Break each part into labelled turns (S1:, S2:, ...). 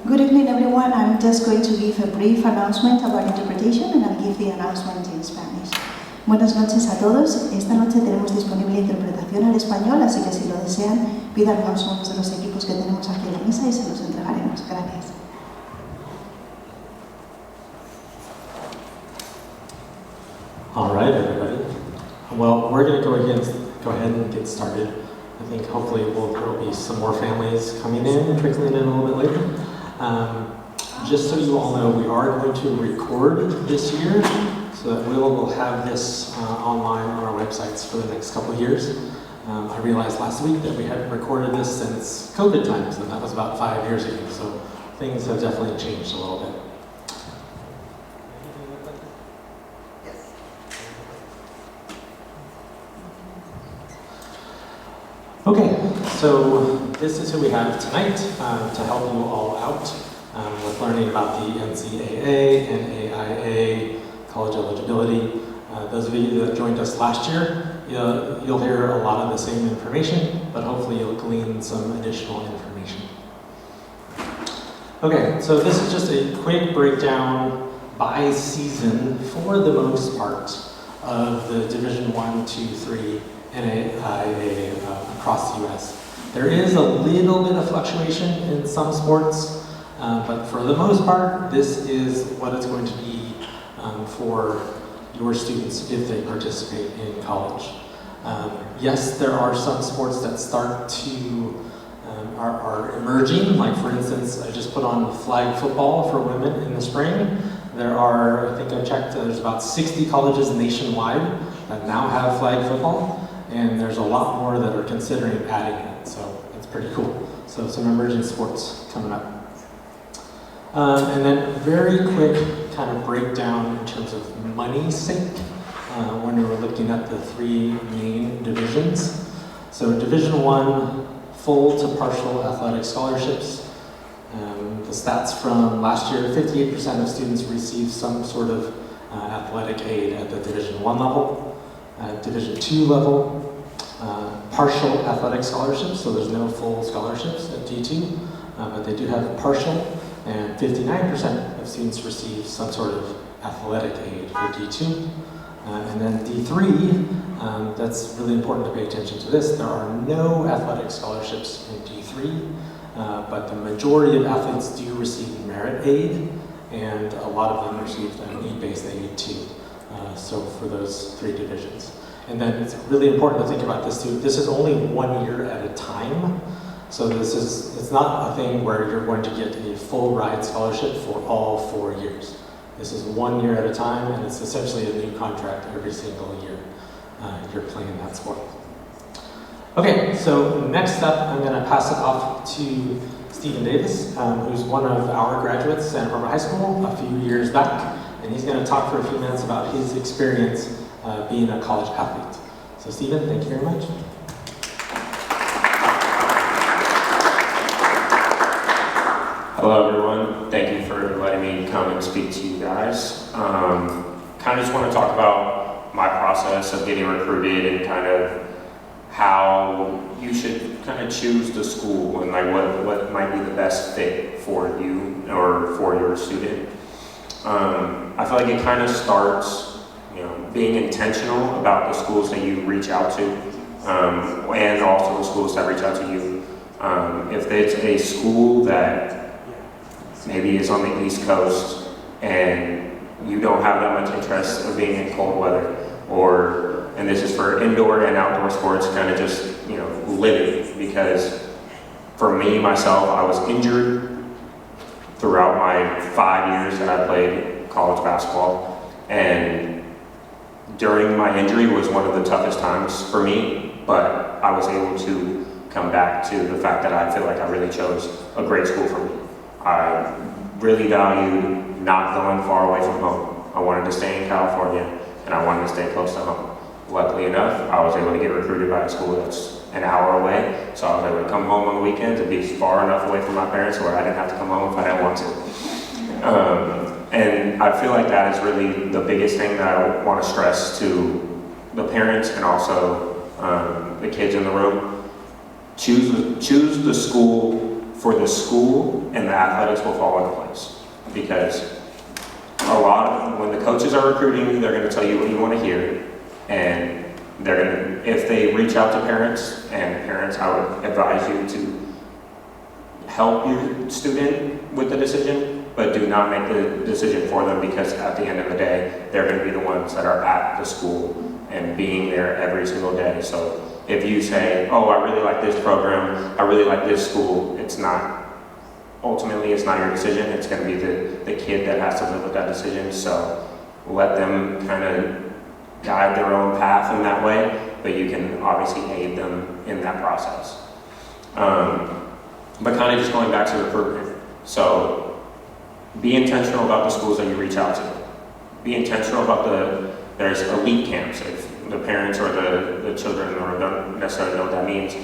S1: Good evening, everyone. I'm just going to give a brief announcement about interpretation and I'll give the announcement in Spanish. Buenas noches a todos. Esta noche tenemos disponible interpretación al español, así que si lo desean, pídanos a uno de los equipos que tenemos aquí en la mesa y se los entregaremos. Gracias.
S2: All right, everybody. Well, we're going to go ahead and get started. I think hopefully there will be some more families coming in and trickling in a little bit later. Just so you all know, we are going to record this year, so that we'll have this online on our websites for the next couple of years. I realized last week that we hadn't recorded this since COVID times, and that was about 5 years ago, so things have definitely changed a little bit. Okay, so this is who we have tonight to help you all out with learning about the NCAA, NAIA, college eligibility. Those of you that joined us last year, you'll hear a lot of the same information, but hopefully you'll glean some additional information. Okay, so this is just a quick breakdown by season, for the most part, of the Division 1, 2, 3 NAIA across the US. There is a little bit of fluctuation in some sports, but for the most part, this is what it's going to be for your students if they participate in college. Yes, there are some sports that start to are emerging, like for instance, I just put on flag football for women in the spring. There are, I think I checked, there's about 60 colleges nationwide that now have flag football. And there's a lot more that are considering adding it, so it's pretty cool. So some emerging sports coming up. And then very quick kind of breakdown in terms of money's sake when we were looking at the three main divisions. So Division 1, full to partial athletic scholarships. The stats from last year, 58% of students received some sort of athletic aid at the Division 1 level. Division 2 level, partial athletic scholarships, so there's no full scholarships at D2, but they do have partial, and 59% of students receive some sort of athletic aid for D2. And then D3, that's really important to pay attention to this, there are no athletic scholarships in D3, but the majority of athletes do receive merit aid, and a lot of them receive a need-based aid too. So for those three divisions. And then it's really important to think about this too. This is only 1 year at a time. So it's not a thing where you're going to get a full ride scholarship for all 4 years. This is 1 year at a time, and it's essentially a new contract every single year you're playing that sport. Okay, so next up, I'm gonna pass it off to Stephen Davis, who's one of our graduates at Santa Barbara High School a few years back. And he's going to talk for a few minutes about his experience being a college athlete. So Stephen, thank you very much.
S3: Hello everyone, thank you for letting me come and speak to you guys. Kind of just want to talk about my process of getting recruited and kind of how you should kind of choose the school and like what might be the best fit for you or for your student. I feel like it kind of starts, being intentional about the schools that you reach out to, and also the schools that reach out to you. If it's a school that maybe is on the East Coast and you don't have that much interest of being in cold weather, and this is for indoor and outdoor sports, kind of just, living, because for me, myself, I was injured throughout my 5 years that I played college basketball, and during my injury was one of the toughest times for me, but I was able to come back to the fact that I feel like I really chose a great school for me. I really valued not going far away from home. I wanted to stay in California, and I wanted to stay close to home. Luckily enough, I was able to get recruited by a school that's an hour away, so I was able to come home on the weekends and be far enough away from my parents where I didn't have to come home if I didn't want to. And I feel like that is really the biggest thing that I want to stress to the parents and also the kids in the room. Choose the school for the school and the athletics will fall into place. Because when the coaches are recruiting you, they're going to tell you what you want to hear, and if they reach out to parents, and parents, I would advise you to help your student with the decision, but do not make the decision for them, because at the end of the day, they're going to be the ones that are at the school and being there every single day. So if you say, oh, I really like this program, I really like this school, ultimately it's not your decision, it's going to be the kid that has to live with that decision. So let them kind of guide their own path in that way, but you can obviously aid them in that process. But kind of just going back to recruitment. So be intentional about the schools that you reach out to. Be intentional about there's elite camps. If the parents or the children don't necessarily know what that means,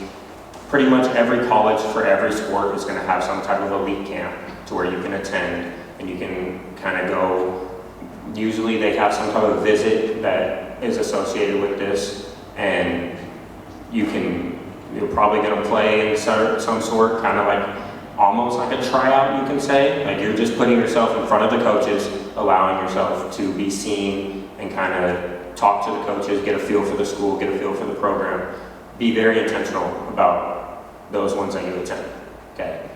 S3: pretty much every college for every sport is going to have some type of elite camp to where you can attend and you can kind of go. Usually they have some type of visit that is associated with this, and you're probably going to play in some sort, kind of like almost like a tryout, you can say. Like you're just putting yourself in front of the coaches, allowing yourself to be seen and kind of talk to the coaches, get a feel for the school, get a feel for the program. Be very intentional about those ones that you attend, okay?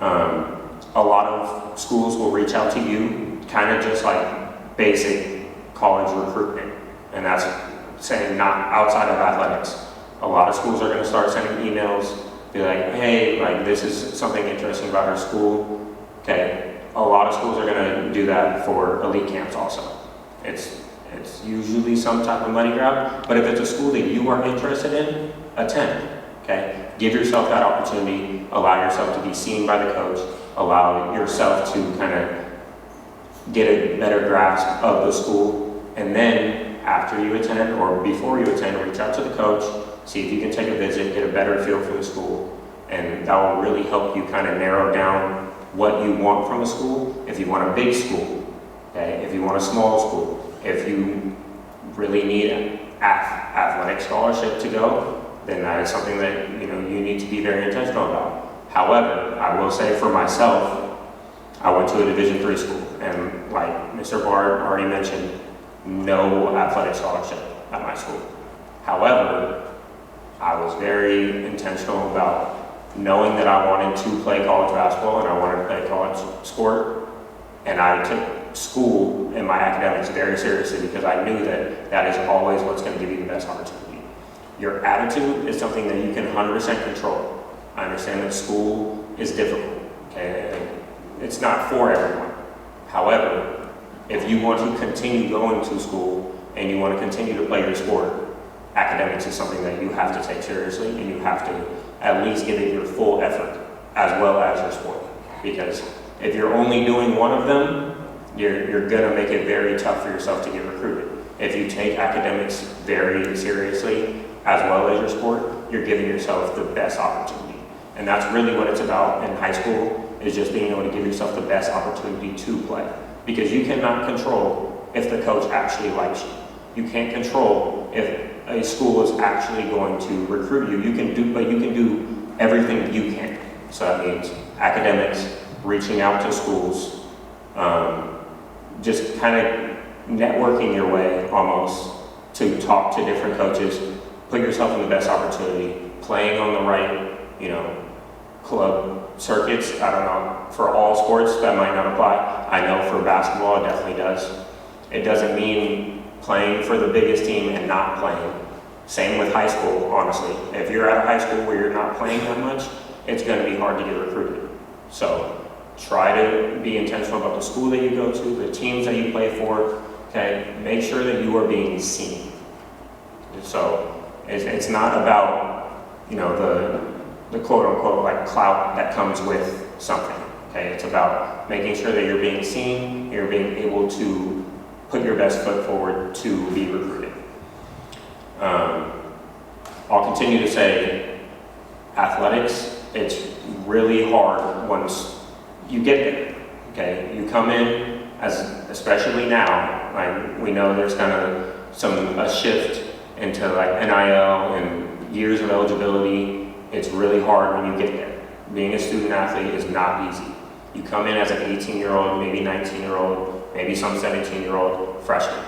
S3: A lot of schools will reach out to you, kind of just like basic college recruitment, and that's saying not outside of athletics. A lot of schools are going to start sending emails, be like, hey, like this is something interesting about our school, okay? A lot of schools are going to do that for elite camps also. It's usually some type of money grab, but if it's a school that you are interested in, attend, okay? Give yourself that opportunity, allow yourself to be seen by the coach, allow yourself to kind of get a better grasp of the school, and then after you attend or before you attend, reach out to the coach, see if you can take a visit, get a better feel for the school, and that will really help you kind of narrow down what you want from a school. If you want a big school, okay? If you want a small school, if you really need an athletic scholarship to go, then that is something that you need to be very intentional about. However, I will say for myself, I went to a Division III school, and like Mr. Bard already mentioned, no athletic scholarship at my school. However, I was very intentional about knowing that I wanted to play college basketball and I wanted to play college sport, and I took school and my academics very seriously because I knew that is always what's going to give you the best opportunity. Your attitude is something that you can 100% control. I understand that school is difficult, okay? It's not for everyone. However, if you want to continue going to school and you want to continue to play your sport, academics is something that you have to take seriously, and you have to at least give it your full effort as well as your sport. Because if you're only doing one of them, you're gonna make it very tough for yourself to get recruited. If you take academics very seriously as well as your sport, you're giving yourself the best opportunity. And that's really what it's about in high school, is just being able to give yourself the best opportunity to play. Because you cannot control if the coach actually likes you. You can't control if a school is actually going to recruit you. But you can do everything you can. So that means academics, reaching out to schools, just kind of networking your way almost to talk to different coaches, put yourself in the best opportunity, playing on the right, club circuits. I don't know, for all sports that might not apply. I know for basketball it definitely does. It doesn't mean playing for the biggest team and not playing. Same with high school, honestly. If you're at a high school where you're not playing that much, it's going to be hard to get recruited. So try to be intentional about the school that you go to, the teams that you play for, okay? Make sure that you are being seen. So it's not about, the quote-unquote like clout that comes with something, okay? It's about making sure that you're being seen, you're being able to put your best foot forward to be recruited. I'll continue to say athletics, it's really hard once you get there, okay? You come in, especially now, like we know there's kind of a shift into like NIL and years of eligibility. It's really hard when you get there Being a student athlete is not easy. You come in as an 18-year-old, maybe 19-year-old, maybe some 17-year-old freshman.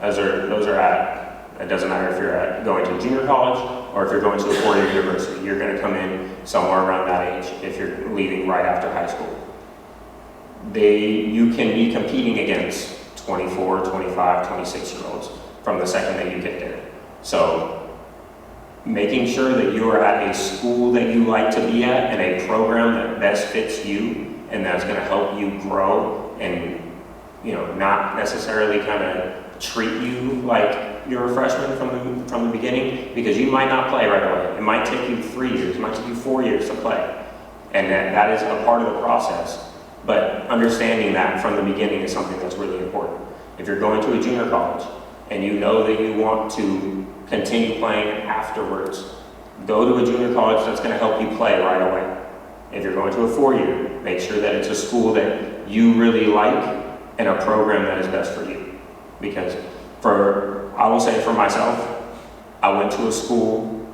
S3: Those are at, it doesn't matter if you're going to junior college or if you're going to a four-year university. You're going to come in somewhere around that age if you're leaving right after high school. You can be competing against 24, 25, 26-year-olds from the second that you get there. So making sure that you are at a school that you like to be at and a program that best fits you and that's going to help you grow and not necessarily kind of treat you like you're a freshman from the beginning, because you might not play right away. It might take you 3 years, it might take you 4 years to play. And that is a part of the process. But understanding that from the beginning is something that's really important. If you're going to a junior college and you know that you want to continue playing afterwards, go to a junior college that's going to help you play right away. If you're going to a four-year, make sure that it's a school that you really like and a program that is best for you. Because I will say for myself, I went to a school,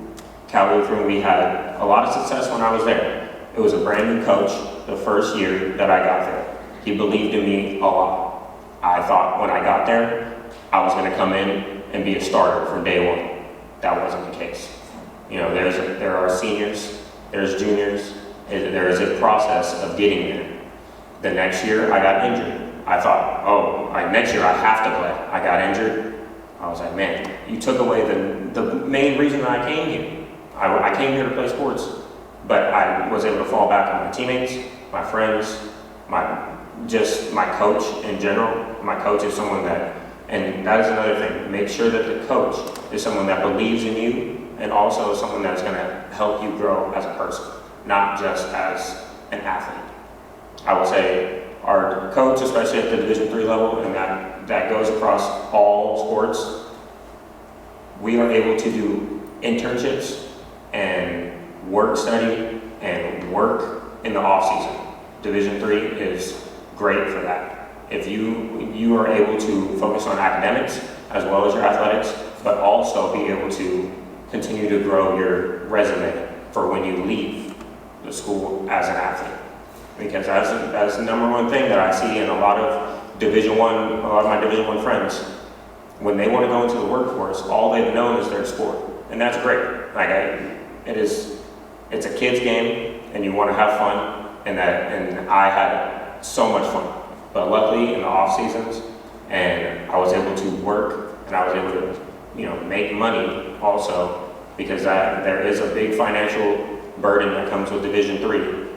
S3: Cal Lutheran. We had a lot of success when I was there. It was a brand new coach the first year that I got there. He believed in me a lot. I thought when I got there, I was going to come in and be a starter from day one. That wasn't the case. There are seniors, there's juniors, there is a process of getting there. The next year, I got injured. I thought, next year I have to play. I got injured. I was like, man, you took away the main reason that I came here. I came here to play sports, but I was able to fall back on my teammates, my friends, my coach in general. My coach is someone and that is another thing. Make sure that the coach is someone that believes in you and also someone that's going to help you grow as a person, not just as an athlete. I will say our coach, especially at the Division III level, and that goes across all sports, we are able to do internships and work study and work in the off season. Division III is great for that. If you are able to focus on academics as well as your athletics, but also be able to continue to grow your resume for when you leave the school as an athlete. Because that's the number one thing that I see in a lot of my Division I friends. When they want to go into the workforce, all they've known is their sport. And that's great. It's a kid's game and you want to have fun, and I had so much fun. But luckily in the off seasons, and I was able to work and I was able to make money also, because there is a big financial burden that comes with Division III.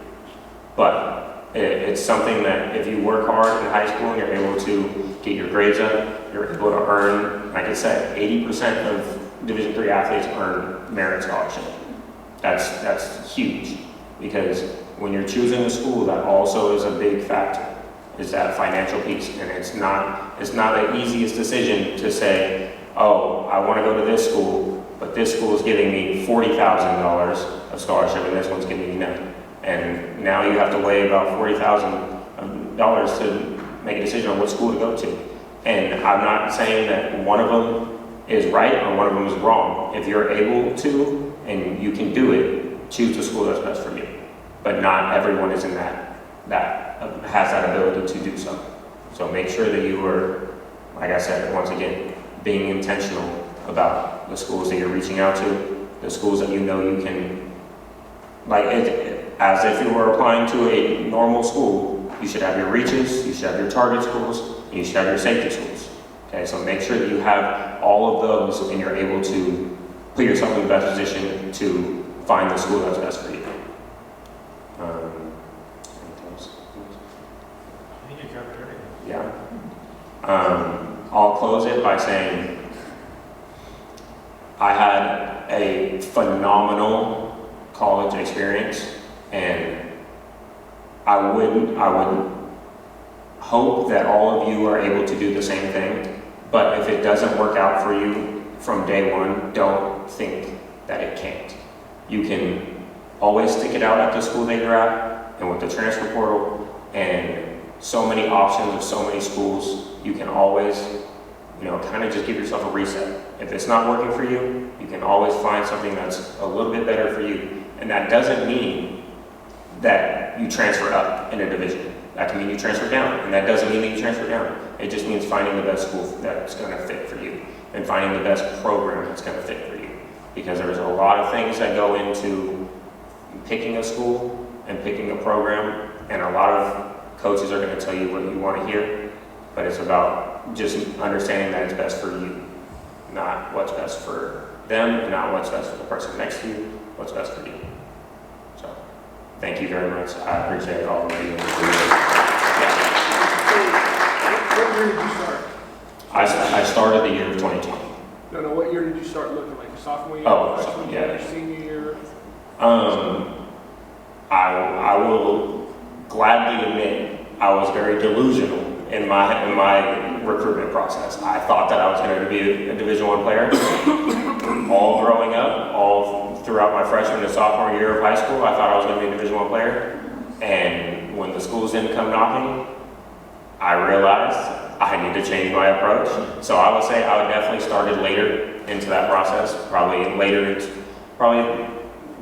S3: But it's something that if you work hard in high school and you're able to get your grades up, you're able to earn, like I said, 80% of Division III athletes earn merit scholarship. That's huge, because when you're choosing a school, that also is a big factor, is that financial piece. And it's not the easiest decision to say, oh, I want to go to this school, but this school is giving me $40,000 of scholarship and this one's giving me none. And now you have to weigh about $40,000 to make a decision on what school to go to. And I'm not saying that one of them is right or one of them is wrong. If you're able to and you can do it, choose the school that's best for you. But not everyone is in that has that ability to do so. So make sure that you are, like I said, once again, being intentional about the schools that you're reaching out to, the schools that you know you can, as if you were applying to a normal school, you should have your reaches, you should have your target schools, and you should have your safety schools. Okay, so make sure that you have all of those and you're able to put yourself in the best position to find the school that's best for you.
S2: I think you covered everything.
S3: Yeah. I'll close it by saying I had a phenomenal college experience, and I would hope that all of you are able to do the same thing. But if it doesn't work out for you from day one, don't think that it can't. You can always stick it out at the school that you're at, and with the transfer portal and so many options of so many schools, you can always, kind of just give yourself a reset. If it's not working for you, you can always find something that's a little bit better for you. And that doesn't mean that you transfer up in a division. That can mean you transfer down, and that doesn't mean that you transfer down. It just means finding the best school that's going to fit for you, and finding the best program that's going to fit for you. Because there's a lot of things that go into picking a school and picking a program, and a lot of coaches are going to tell you what you want to hear, but it's about just understanding that it's best for you, not what's best for them, and not what's best for the person next to you, what's best for you. So, thank you very much. I appreciate all of you.
S4: What year did you start?
S3: I started the year of 2020.
S4: No, what year did you start looking like? Sophomore year?
S3: Oh,
S4: freshman
S3: yeah.
S4: year, senior year?
S3: I will gladly admit I was very delusional in my recruitment process. I thought that I was going to be a Division I player. All growing up, all throughout my freshman and sophomore year of high school, I thought I was going to be a Division I player. And when the schools didn't come knocking, I realized I need to change my approach. So I would say I would definitely started later into that process, probably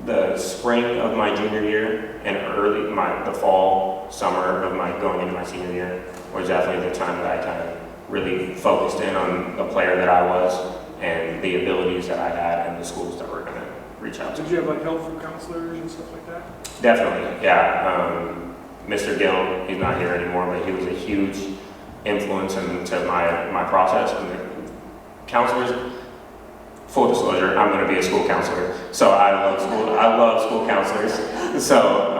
S3: the spring of my junior year and early the fall, summer of my going into my senior year was definitely the time that I kind of really focused in on the player that I was and the abilities that I had and the schools that were going to reach out to.
S4: Did you have like helpful counselors and stuff like that?
S3: Definitely, yeah. Mr. Gill, he's not here anymore, but he was a huge influence into my process. And the counselors, full disclosure, I'm going to be a school counselor, so I love school counselors. So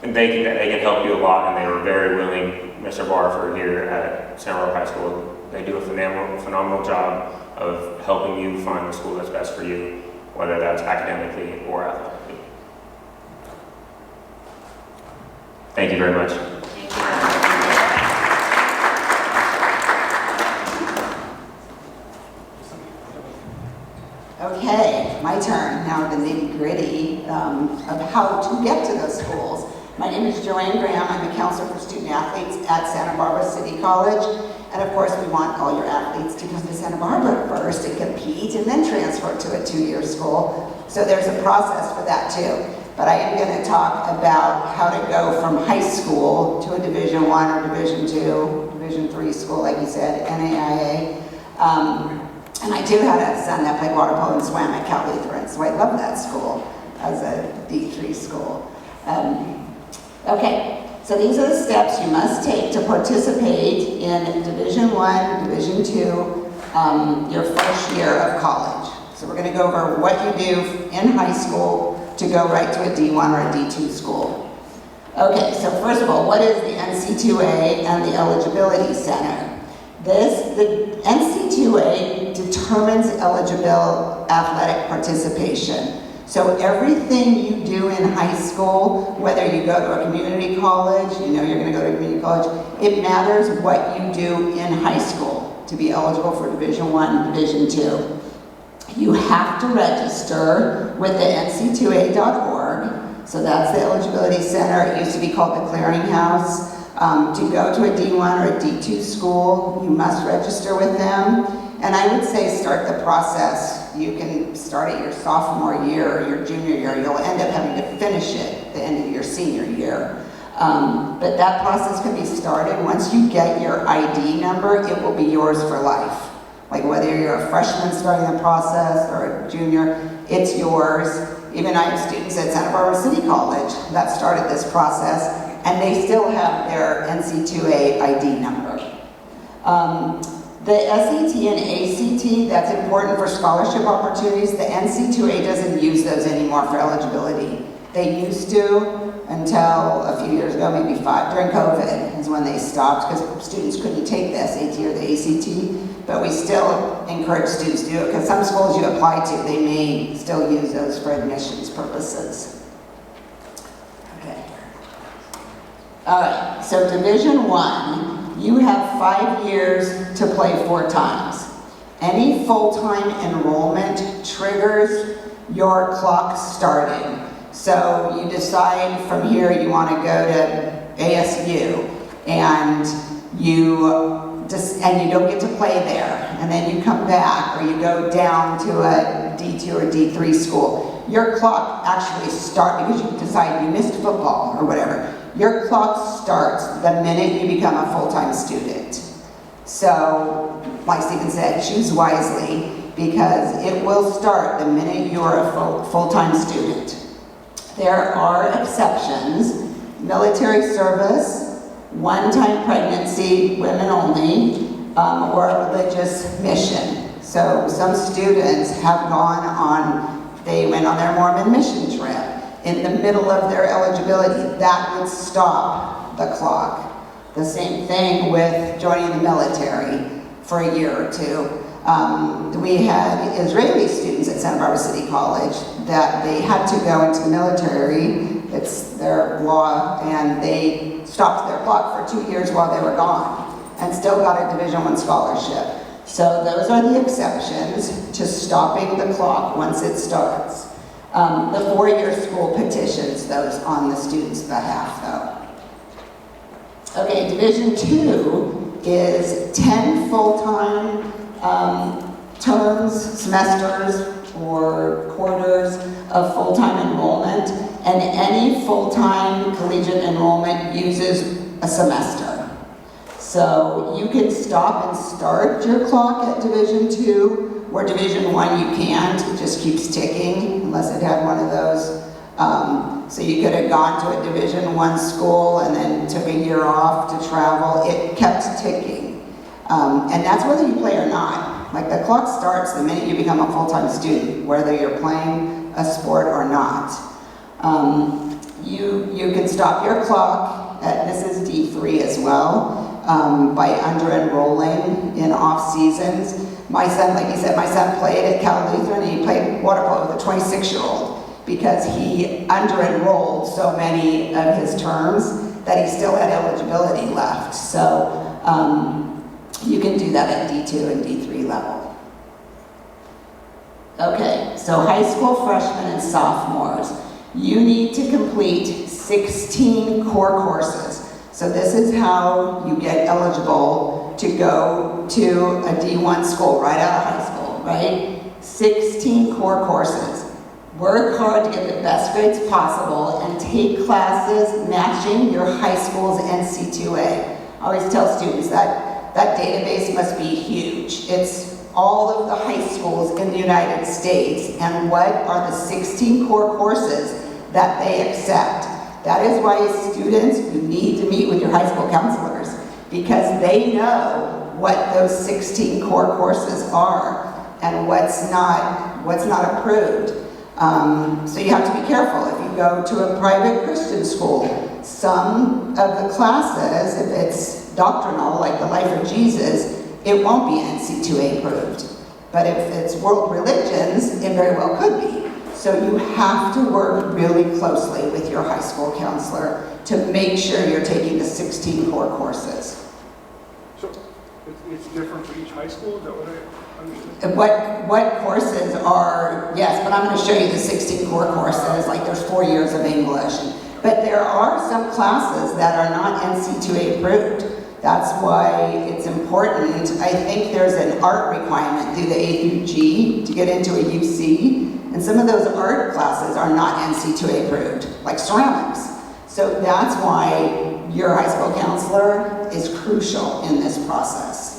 S3: they can help you a lot, and they were very willing. Mr. Barford here at San Rafael High School, they do a phenomenal job of helping you find the school that's best for you, whether that's academically or athletically. Thank you very much.
S5: Okay, my turn. Now the nitty-gritty of how to get to those schools. My name is Joanne Graham. I'm a counselor for student athletes at Santa Barbara City College. And of course, we want all your athletes to come to Santa Barbara first and compete and then transfer to a two-year school. So there's a process for that too. But I am going to talk about how to go from high school to a Division I or Division II, Division III school, like you said, NAIA. And I do have a son that played water polo and swam at Cal Lutheran, so I love that school as a D3 school. Okay, so these are the steps you must take to participate in Division I, Division II, your first year of college. So we're going to go over what you do in high school to go right to a D1 or a D2 school. Okay, so first of all, what is the NCAA and the Eligibility Center? The NCAA determines eligible athletic participation. So everything you do in high school, whether you go to a community college, you know you're going to go to a community college, it matters what you do in high school to be eligible for Division I, Division II. You have to register with the ncaa.org, so that's the Eligibility Center. It used to be called the Clearinghouse. To go to a D1 or a D2 school, you must register with them. And I would say start the process. You can start at your sophomore year or your junior year. You'll end up having to finish it at the end of your senior year. But that process can be started. Once you get your ID number, it will be yours for life. Like whether you're a freshman starting the process or a junior, it's yours. Even I have students at Santa Barbara City College that started this process, and they still have their NCAA ID number. The SAT and ACT, that's important for scholarship opportunities. The NCAA doesn't use those anymore for eligibility. They used to until a few years ago, maybe 5, during COVID is when they stopped because students couldn't take the SAT or the ACT, but we still encourage students to do it because some schools you apply to, they may still use those for admissions purposes. Okay. All right, so Division I, you have 5 years to play 4 times. Any full-time enrollment triggers your clock starting. So you decide from here you want to go to ASU, and you don't get to play there, and then you come back, or you go down to a D2 or D3 school. your clock actually starts, because you decide you missed football or whatever, your clock starts the minute you become a full-time student. So, like Stephen said, choose wisely, because it will start the minute you're a full-time student. There are exceptions: military service, one-time pregnancy, women only, or a religious mission. So some students have they went on their Mormon mission trip. In the middle of their eligibility, that would stop the clock. The same thing with joining the military for a year or two. We had Israeli students at Santa Barbara City College that they had to go into the military. It's their law, and they stopped their clock for 2 years while they were gone and still got a Division I scholarship. So those are the exceptions to stopping the clock once it starts. The four-year school petitions those on the student's behalf, though. Okay, Division II is 10 full-time terms, semesters, or quarters of full-time enrollment, and any full-time collegiate enrollment uses a semester. So you can stop and start your clock at Division II, or Division I you can't. It just keeps ticking unless it had one of those. So you could have gone to a Division I school and then took a year off to travel. It kept ticking. And that's whether you play or not. Like, the clock starts the minute you become a full-time student, whether you're playing a sport or not. You can stop your clock at, this is D3 as well, by under-enrolling in off-seasons. My son, like he said, my son played at Cal Lutheran, and he played water polo with a 26-year-old because he under-enrolled so many of his terms that he still had eligibility left. So you can do that at D2 and D3 level. Okay, so high school freshmen and sophomores, you need to complete 16 core courses. So this is how you get eligible to go to a D1 school right out of high school, right? 16 core courses. Work hard to get the best grades possible and take classes matching your high school's NCAA. I always tell students that that database must be huge. It's all of the high schools in the United States and what are the 16 core courses that they accept. That is why students, you need to meet with your high school counselors, because they know what those 16 core courses are and what's not approved. So you have to be careful. If you go to a private Christian school, some of the classes, if it's doctrinal, like the Life of Jesus, it won't be NC2A approved. But if it's world religions, it very well could be. So you have to work really closely with your high school counselor to make sure you're taking the 16 core courses.
S4: So it's different for each high school? Is that what I understand?
S5: What courses are, yes, but I'm going to show you the 16 core courses, like there's 4 years of English. But there are some classes that are not NC2A approved. That's why it's important. I think there's an art requirement through the A through G to get into a UC. And some of those art classes are not NC2A approved, like ceramics. So that's why your high school counselor is crucial in this process.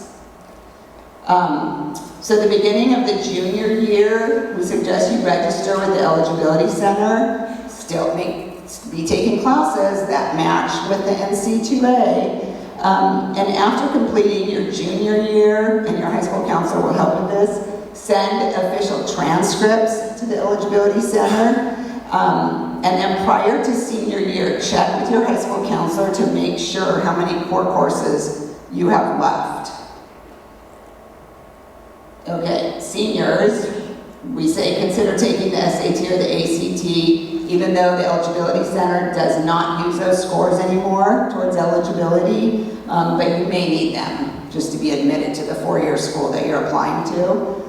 S5: So the beginning of the junior year, we suggest you register with the Eligibility Center, still be taking classes that match with the NC2A. And after completing your junior year, and your high school counselor will help with this, send official transcripts to the Eligibility Center. And then prior to senior year, check with your high school counselor to make sure how many core courses you have left. Okay, seniors, we say consider taking the SAT or the ACT, even though the Eligibility Center does not use those scores anymore towards eligibility, but you may need them just to be admitted to the four-year school that you're applying to.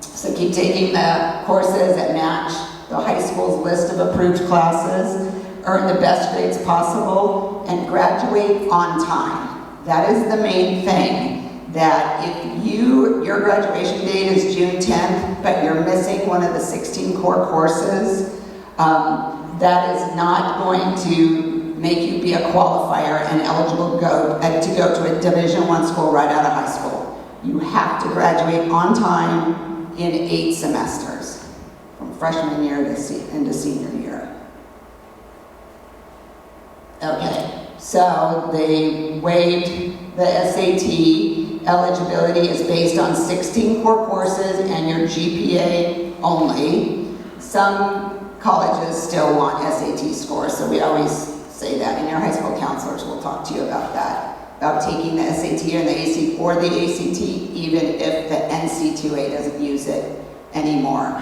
S5: So keep taking the courses that match the high school's list of approved classes, earn the best grades possible, and graduate on time. That is the main thing that if your graduation date is June 10th, but you're missing one of the 16 core courses, that is not going to make you be a qualifier and eligible to go to a Division I school right out of high school. You have to graduate on time in 8 semesters, from freshman year into senior year. Okay, so they waived the SAT. Eligibility is based on 16 core courses and your GPA only. Some colleges still want SAT scores, so we always say that, and your high school counselors will talk to you about that, about taking the SAT or the ACT, even if the NCAA doesn't use it anymore.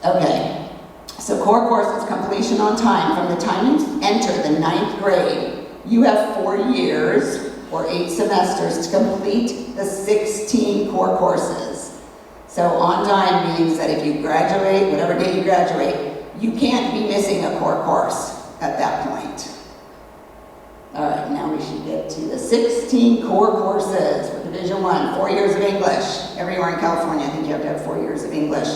S5: Okay, so core courses completion on time. From the time you enter the 9th grade, you have 4 years or 8 semesters to complete the 16 core courses. So on time means that if you graduate, whatever day you graduate, you can't be missing a core course at that point. All right, now we should get to the 16 core courses for Division I. 4 years of English. Everywhere in California, I think you have to have 4 years of English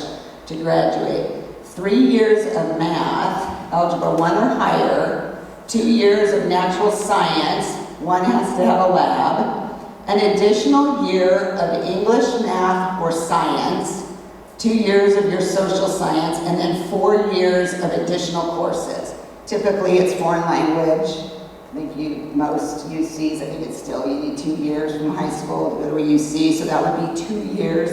S5: to graduate. 3 years of math, algebra 1 or higher. 2 years of natural science. One has to have a lab. An additional year of English, math, or science. 2 years of your social science, and then 4 years of additional courses. Typically, it's foreign language. I think most UCs, I think it's still, you need 2 years from high school to go to a UC, so that would be 2 years.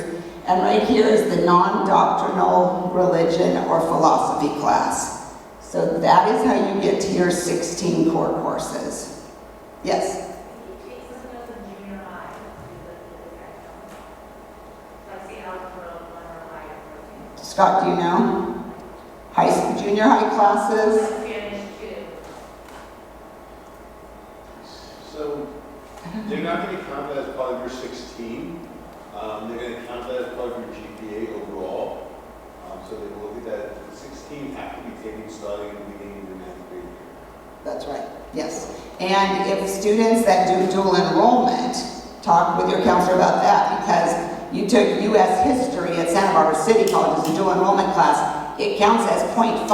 S5: And right here is the non-doctrinal religion or philosophy class. So that is how you get to your 16 core courses. Yes? Scott, do you know? High school, junior high classes?
S6: So they're not going to count that as part of your 16. They're going to count that as part of your GPA overall. So they will look at that. The 16 have to be taken starting in the beginning of the 9th grade year.
S5: That's right, yes. And if students that do dual enrollment, talk with your counselor about that, because you took U.S. history at Santa Barbara City College as a dual enrollment class, it counts as 0.5.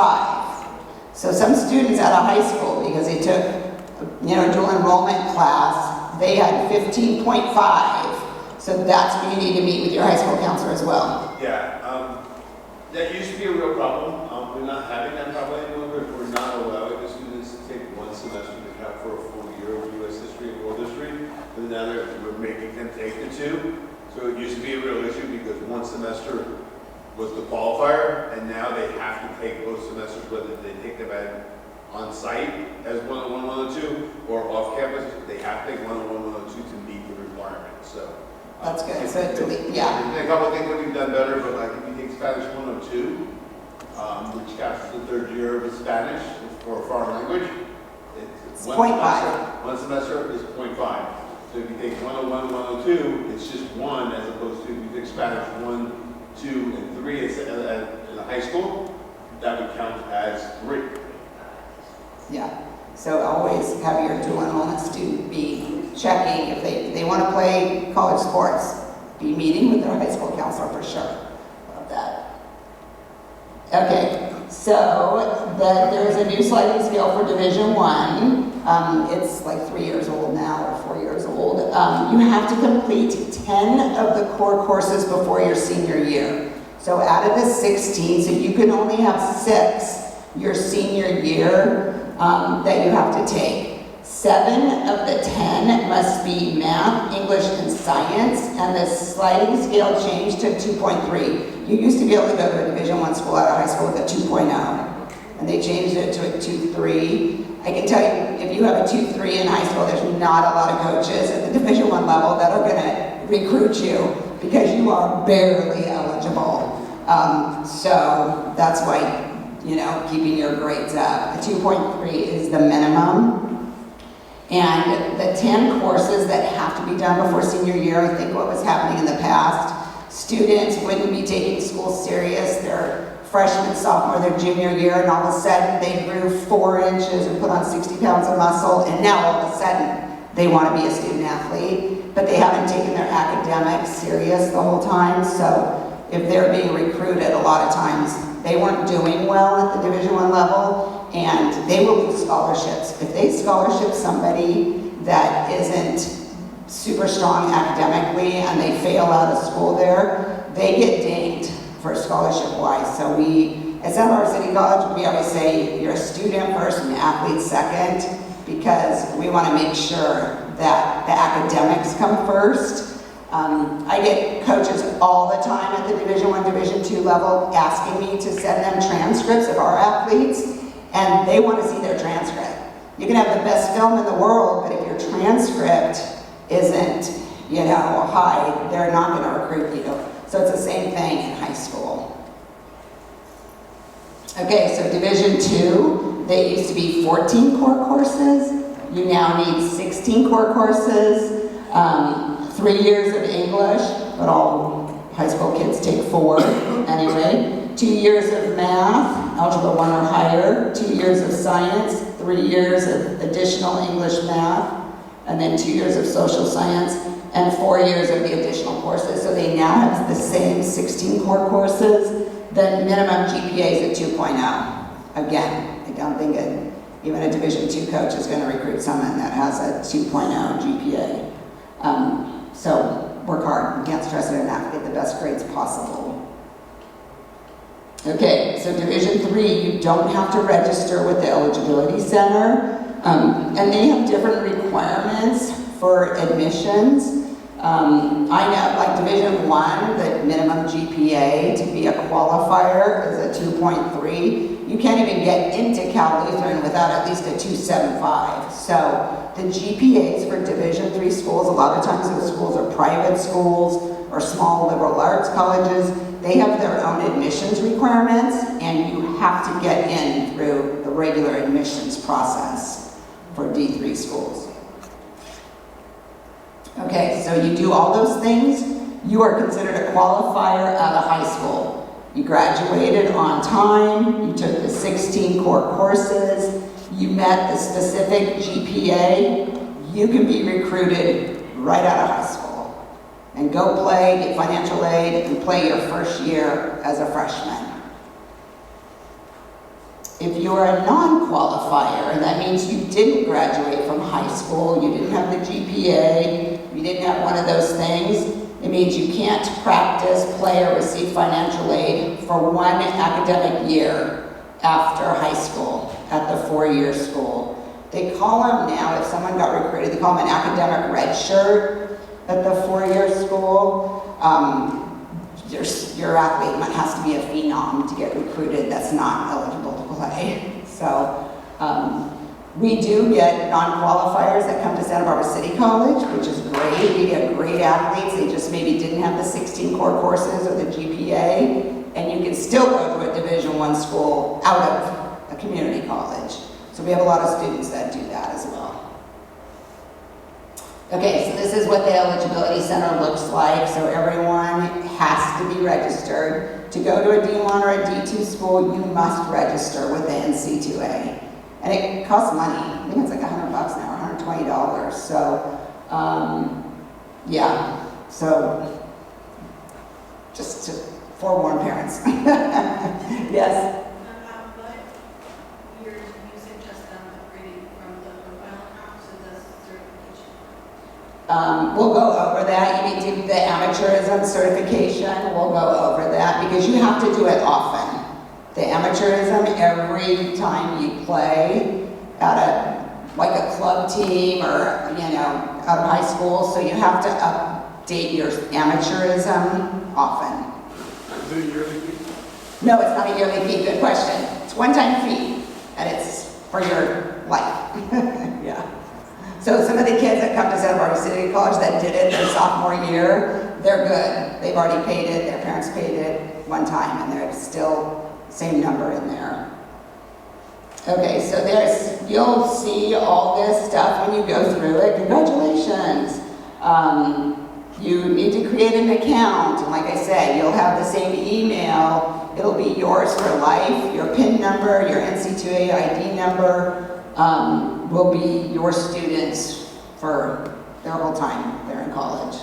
S5: So some students out of high school, because they took, a dual enrollment class, they had 15.5. So that's where you need to meet with your high school counselor as well.
S6: Yeah, that used to be a real problem. We're not having that problem anymore, but we're not allowing the students to take 1 semester to count for a full year of U.S. history and world history. And now we're making them take the 2. So it used to be a real issue because 1 semester was the qualifier, and now they have to take both semesters, whether they take them on site as 101, 102, or off campus. They have to take 101, 102 to meet the requirements. So
S5: that's good. So
S6: yeah. There's a couple of things that we've done better, but like if you take Spanish 102, which counts as the 3rd year of Spanish for a foreign language, it's
S5: 0.5.
S6: 1 semester is 0.5. So if you take 101, 102, it's just 1, as opposed to if you take Spanish 1, 2, and 3 in high school, that would count as 3.
S5: Yeah. So always have your dual enrollment student be checking if they want to play college sports. Be meeting with their high school counselor for sure about that. Okay. So there's a new sliding scale for Division I. It's like 3 years old now, or 4 years old. You have to complete 10 of the core courses before your senior year. So out of the 16, so you can only have 6 your senior year that you have to take. 7 of the 10 must be math, English, and science, and the sliding scale changed to 2.3. You used to be able to go to a Division I school out of high school with a 2.0, and they changed it to a 2.3. I can tell you, if you have a 2.3 in high school, there's not a lot of coaches at the Division I level that are going to recruit you because you are barely eligible. So that's why, keeping your grades up. A 2.3 is the minimum. And the 10 courses that have to be done before senior year, I think what was happening in the past, students wouldn't be taking school serious. They're freshman, sophomore, their junior year, and all of a sudden they grew 4 inches and put on 60 pounds of muscle, and now all of a sudden they want to be a student athlete, but they haven't taken their academics serious the whole time. So if they're being recruited, a lot of times they weren't doing well at the Division I level, and they will lose scholarships. If they scholarship somebody that isn't super strong academically and they fail out of school there, they get dinged for scholarship-wise. So we, at Santa Barbara City College, we always say you're a student first and an athlete second, because we want to make sure that the academics come first. I get coaches all the time at the Division I, Division II level asking me to send them transcripts of our athletes, and they want to see their transcript. You can have the best film in the world, but if your transcript isn't, you know, high, they're not going to recruit you. So it's the same thing in high school. Okay, so Division II, they used to be 14 core courses. You now need 16 core courses. 3 years of English, but all high school kids take 4 anyway. 2 years of math, algebra 1 or higher. 2 years of science, 3 years of additional English math, and then 2 years of social science, and 4 years of the additional courses. So they now have the same 16 core courses. The minimum GPA is a 2.0. Again, I don't think even a Division II coach is going to recruit someone that has a 2.0 GPA. So work hard. We can't stress it enough. Get the best grades possible. Okay, so Division III, you don't have to register with the Eligibility Center, and they have different requirements for admissions. I know, like Division I, the minimum GPA to be a qualifier is a 2.3. You can't even get into Cal Lutheran without at least a 2.75. So the GPAs for Division III schools, a lot of times those schools are private schools or small liberal arts colleges. They have their own admissions requirements, and you have to get in through the regular admissions process for D3 schools. Okay, so you do all those things, you are considered a qualifier out of high school. You graduated on time, you took the 16 core courses, you met the specific GPA, you can be recruited right out of high school and go play, get financial aid, and play your first year as a freshman. If you're a non-qualifier, that means you didn't graduate from high school, you didn't have the GPA, you didn't have one of those things, it means you can't practice, play, or receive financial aid for 1 academic year after high school at the 4-year school. They call them now, if someone got recruited, they call them an academic red shirt at the 4-year school. Your athlete has to be a phenom to get recruited that's not eligible to play. So we do get non-qualifiers that come to Santa Barbara City College, which is great. We get great athletes. They just maybe didn't have the 16 core courses or the GPA, and you can still go to a Division I school out of a community college. So we have a lot of students that do that as well. Okay, so this is what the Eligibility Center looks like. So everyone has to be registered. To go to a D1 or a D2 school, you must register with the NCAA. And it costs money. I think it's like $100 now, $120. So, yeah. So, just to forewarn parents. Yes?
S7: What years do you suggest them upgrading from the profile account to the certification?
S5: We'll go over that. You need to do the amateurism certification. We'll go over that because you have to do it often. The amateurism, every time you play at like a club team or, you know, out of high school, so you have to update your amateurism often.
S4: Is it a yearly fee?
S5: No, it's not a yearly fee. Good question. It's one-time fee, and it's for your life. Yeah. So some of the kids that come to Santa Barbara City College that did it their sophomore year, they're good. They've already paid it. Their parents paid it one time, and they're still same number in there. Okay, so you'll see all this stuff when you go through it. Congratulations. You need to create an account, and like I said, you'll have the same email. It'll be yours for life. Your PIN number, your NCAA ID number will be your students for their whole time there in college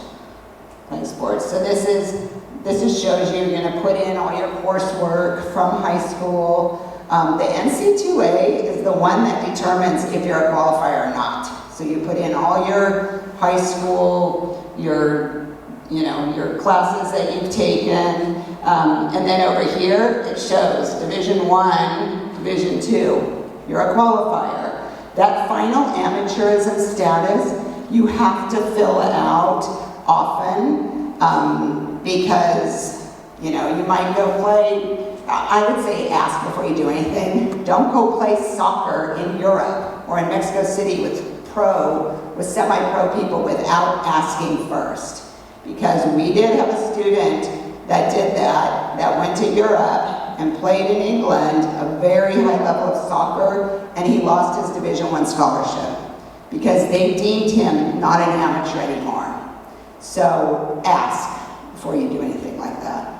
S5: playing sports. So this shows you, you're gonna put in all your coursework from high school. The NCAA is the one that determines if you're a qualifier or not. So you put in all your high school, your classes that you've taken, and then over here it shows Division I, Division II. You're a qualifier. That final amateurism status, you have to fill out often because, you might go play. I would say ask before you do anything. Don't go play soccer in Europe or in Mexico City with semi-pro people without asking first. Because we did have a student that did that went to Europe and played in England a very high level of soccer, and he lost his Division I scholarship because they deemed him not an amateur anymore. So ask before you do anything like that.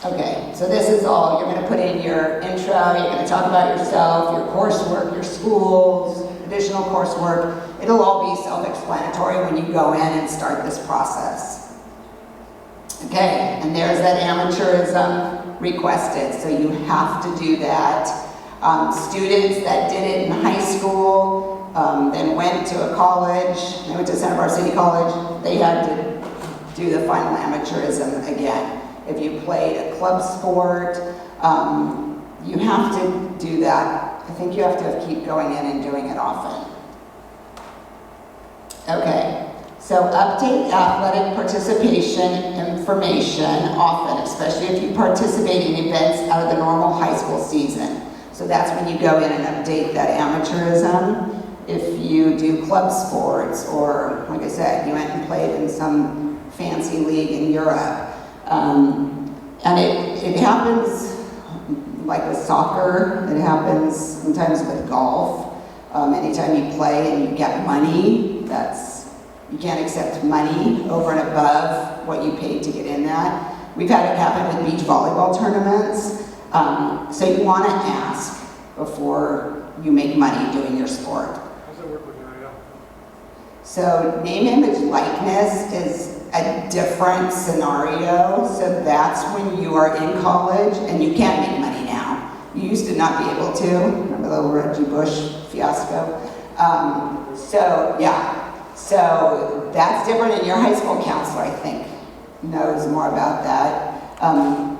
S5: Okay, so this is all. You're going to put in your intro, you're going to talk about yourself, your coursework, your schools, additional coursework. It'll all be self-explanatory when you go in and start this process. Okay, and there's that amateurism requested, so you have to do that. Students that did it in high school, then went to a college, they went to Santa Barbara City College, they had to do the final amateurism again. If you played a club sport, you have to do that. I think you have to keep going in and doing it often. Okay, so update athletic participation information often, especially if you participate in events out of the normal high school season. So that's when you go in and update that amateurism. If you do club sports, or like I said, you went and played in some fancy league in Europe. And it happens like with soccer, it happens sometimes with golf. Anytime you play and you get money, you can't accept money over and above what you paid to get in that. We've had it happen with beach volleyball tournaments. So you want to ask before you make money doing your sport.
S4: How does that work with NAIA?
S5: So name, image, likeness is a different scenario. So that's when you are in college and you can't make money now. You used to not be able to. Remember the little Reggie Bush fiasco? So that's different, and your high school counselor, I think, knows more about that.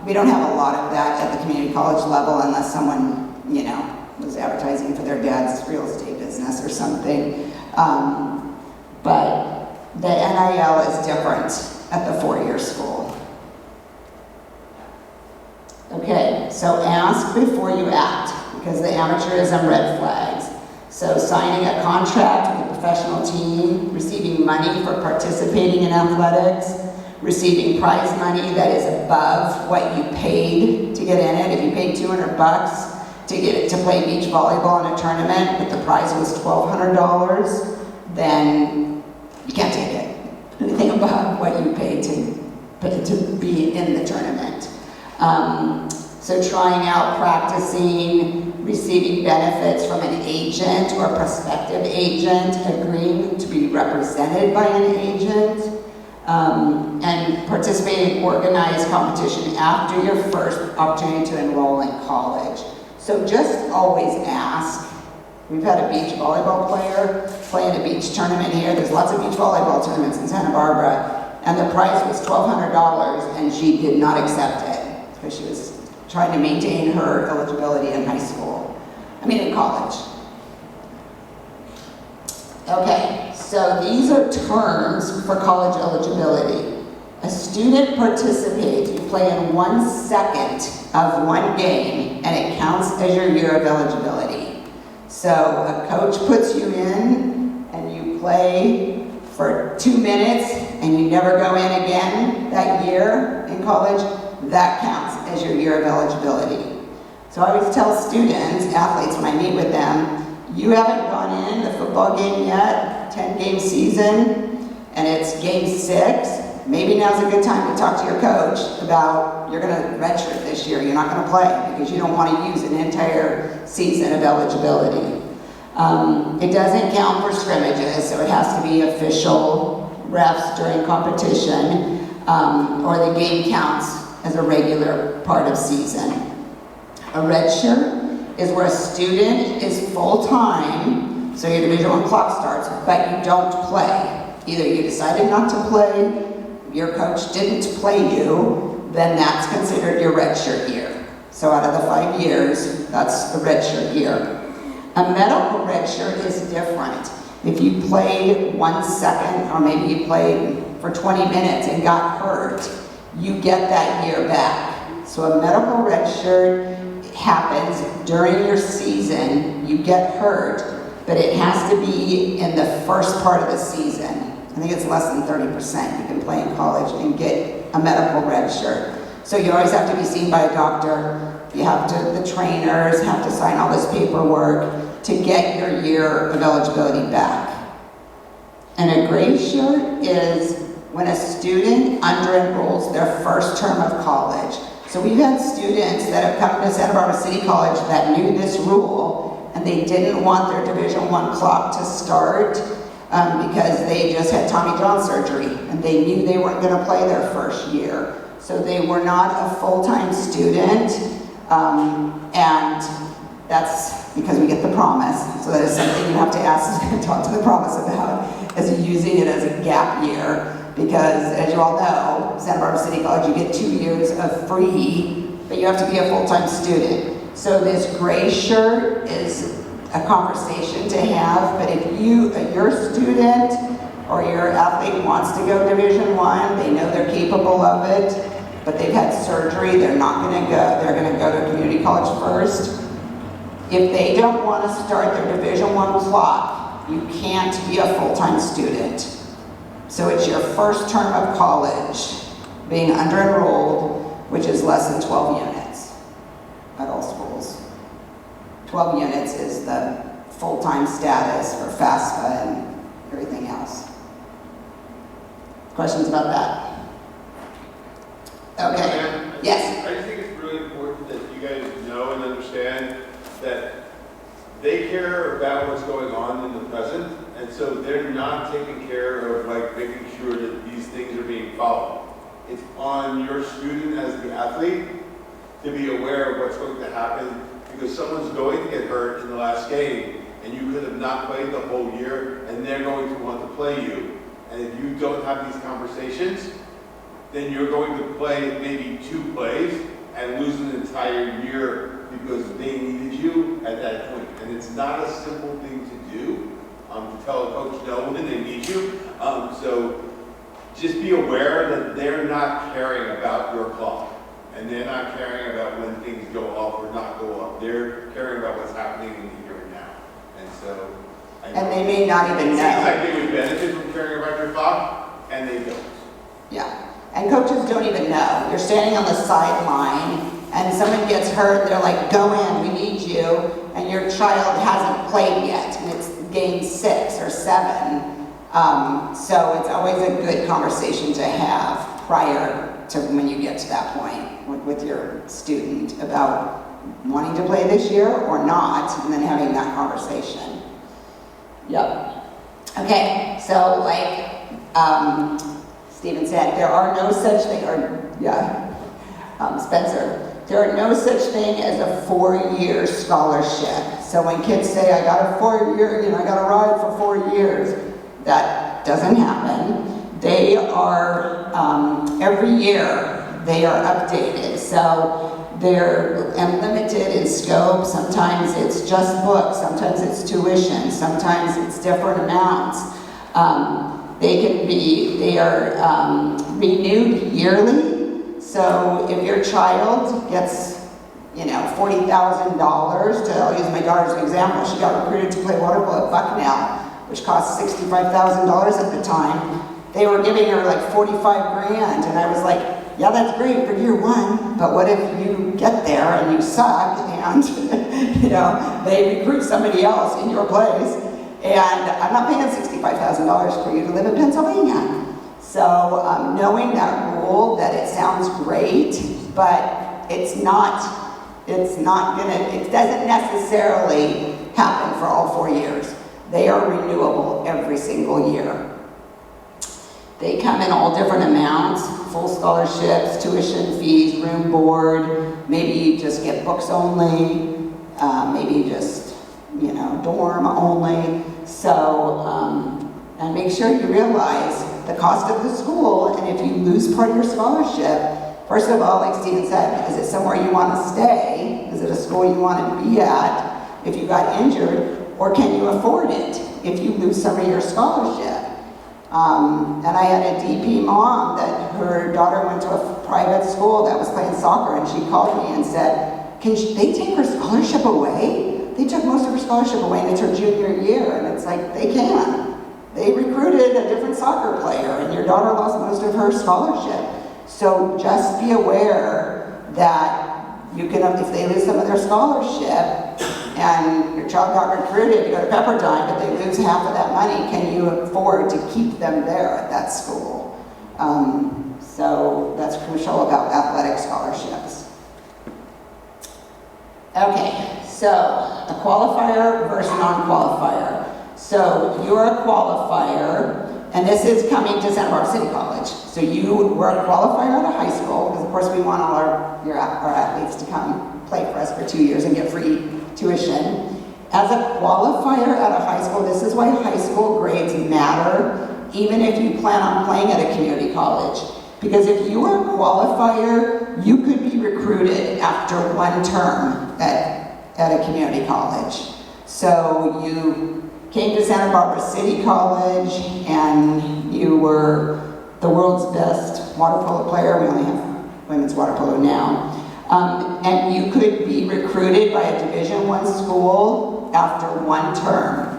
S5: We don't have a lot of that at the community college level unless someone, was advertising for their dad's real estate business or something. But the NIL is different at the four-year school. Okay, so ask before you act, because the amateurism red flags. So signing a contract with a professional team, receiving money for participating in athletics, receiving prize money that is above what you paid to get in it. If you paid $200 to play beach volleyball in a tournament, but the prize was $1,200, then you can't take it. Anything above what you paid to be in the tournament. So trying out, practicing, receiving benefits from an agent or prospective agent, agreeing to be represented by an agent, and participating in organized competition after your first opportunity to enroll in college. So just always ask. We've had a beach volleyball player play in a beach tournament here. There's lots of beach volleyball tournaments in Santa Barbara, and the prize was $1,200, and she did not accept it because she was trying to maintain her eligibility in college. Okay, so these are terms for college eligibility. A student participates, you play in 1 second of one game, and it counts as your year of eligibility. So a coach puts you in, and you play for 2 minutes, and you never go in again that year in college, that counts as your year of eligibility. So I always tell students, athletes, when I meet with them, you haven't gone in the football game yet, 10-game season, and it's game 6. Maybe now's a good time to talk to your coach about you're going to redshirt this year, you're not going to play because you don't want to use an entire season of eligibility. It doesn't count for scrimmages, so it has to be official refs during competition, or the game counts as a regular part of season. A red shirt is where a student is full-time, so your Division I clock starts, but you don't play. Either you decided not to play, your coach didn't play you, then that's considered your red shirt year. So out of the 5 years, that's the red shirt year. A medical red shirt is different. If you played 1 second, or maybe you played for 20 minutes and got hurt, you get that year back. So a medical red shirt happens during your season, you get hurt, but it has to be in the first part of the season. I think it's less than 30% you can play in college and get a medical red shirt. So you always have to be seen by a doctor, you have to, the trainers have to sign all this paperwork to get your year of eligibility back. And a gray shirt is when a student under-enrolls their first term of college. So we've had students that have come to Santa Barbara City College that knew this rule, and they didn't want their Division I clock to start because they just had Tommy John surgery, and they knew they weren't going to play their first year. So they were not a full-time student, and that's because we get the promise. So that is something you have to ask and talk to the promise about, as using it as a gap year. Because, as you all know, Santa Barbara City College, you get 2 years of free, but you have to be a full-time student. So this gray shirt is a conversation to have, but if your student or your athlete wants to go Division I, they know they're capable of it, but they've had surgery, they're not gonna go, they're gonna go to community college first. If they don't want to start their Division I clock, you can't be a full-time student. So it's your first term of college, being under-enrolled, which is less than 12 units at all schools. 12 units is the full-time status for FAFSA and everything else. Questions about that? Okay, yes?
S6: I just think it's really important that you guys know and understand that they care about what's going on in the present, and so they're not taking care of like making sure that these things are being followed. It's on your student as the athlete to be aware of what's going to happen, because someone's going to get hurt in the last game, and you could have not played the whole year, and they're going to want to play you. And if you don't have these conversations, then you're going to play maybe 2 plays and lose an entire year because they needed you at that point. And it's not a simple thing to do, to tell a coach no when they need you. So just be aware that they're not caring about your clock, and they're not caring about when things go off or not go off. They're caring about what's happening in the here and now. And so,
S5: And they may not even know.
S6: It seems like they would benefit from caring about your clock, and they don't.
S5: Yeah, and coaches don't even know. You're standing on the sideline, and someone gets hurt, they're like, go in, we need you, and your child hasn't played yet, and it's game 6 or 7. So it's always a good conversation to have prior to when you get to that point with your student about wanting to play this year or not, and then having that conversation. Yep. Okay, so like Stephen said, there are no such thing, Spencer, there are no such thing as a 4-year scholarship. So when kids say, I got a 4-year, I got a ride for 4 years, that doesn't happen. They are, every year, they are updated. So they're unlimited in scope. Sometimes it's just books, sometimes it's tuition, sometimes it's different amounts. They are renewed yearly. So if your child gets, $40,000 I'll use my daughter as an example. She got recruited to play water polo at Bucknell, which cost $65,000 at the time. They were giving her like $45,000, and I was like, yeah, that's great for year 1, but what if you get there and you suck and, they recruit somebody else in your place, and I'm not paying $65,000 for you to live in Pennsylvania. So knowing that rule, that it sounds great, but it doesn't necessarily happen for all 4 years. They are renewable every single year. They come in all different amounts, full scholarships, tuition fees, room board, maybe you just get books only, maybe just, dorm only. So, and make sure you realize the cost of the school, and if you lose part of your scholarship, first of all, like Stephen said, is it somewhere you want to stay? Is it a school you want to be at if you got injured? Or can you afford it if you lose some of your scholarship? And I had a DP mom that her daughter went to a private school that was playing soccer, and she called me and said, they take her scholarship away? They took most of her scholarship away, and it's her junior year. And it's like, they can. They recruited a different soccer player, and your daughter lost most of her scholarship. So just be aware that you can, if they lose some of their scholarship, and your child got recruited to go to Pepperdine, but they lose half of that money, can you afford to keep them there at that school? So that's crucial about athletic scholarships. Okay, so a qualifier versus non-qualifier. So you're a qualifier, and this is coming to Santa Barbara City College. So you were a qualifier at a high school, because of course we want all our athletes to come play for us for 2 years and get free tuition. As a qualifier at a high school, this is why high school grades matter, even if you plan on playing at a community college. Because if you were a qualifier, you could be recruited after one term at a community college. So you came to Santa Barbara City College and you were the world's best water polo player. We only have women's water polo now. And you could be recruited by a Division I school after one term.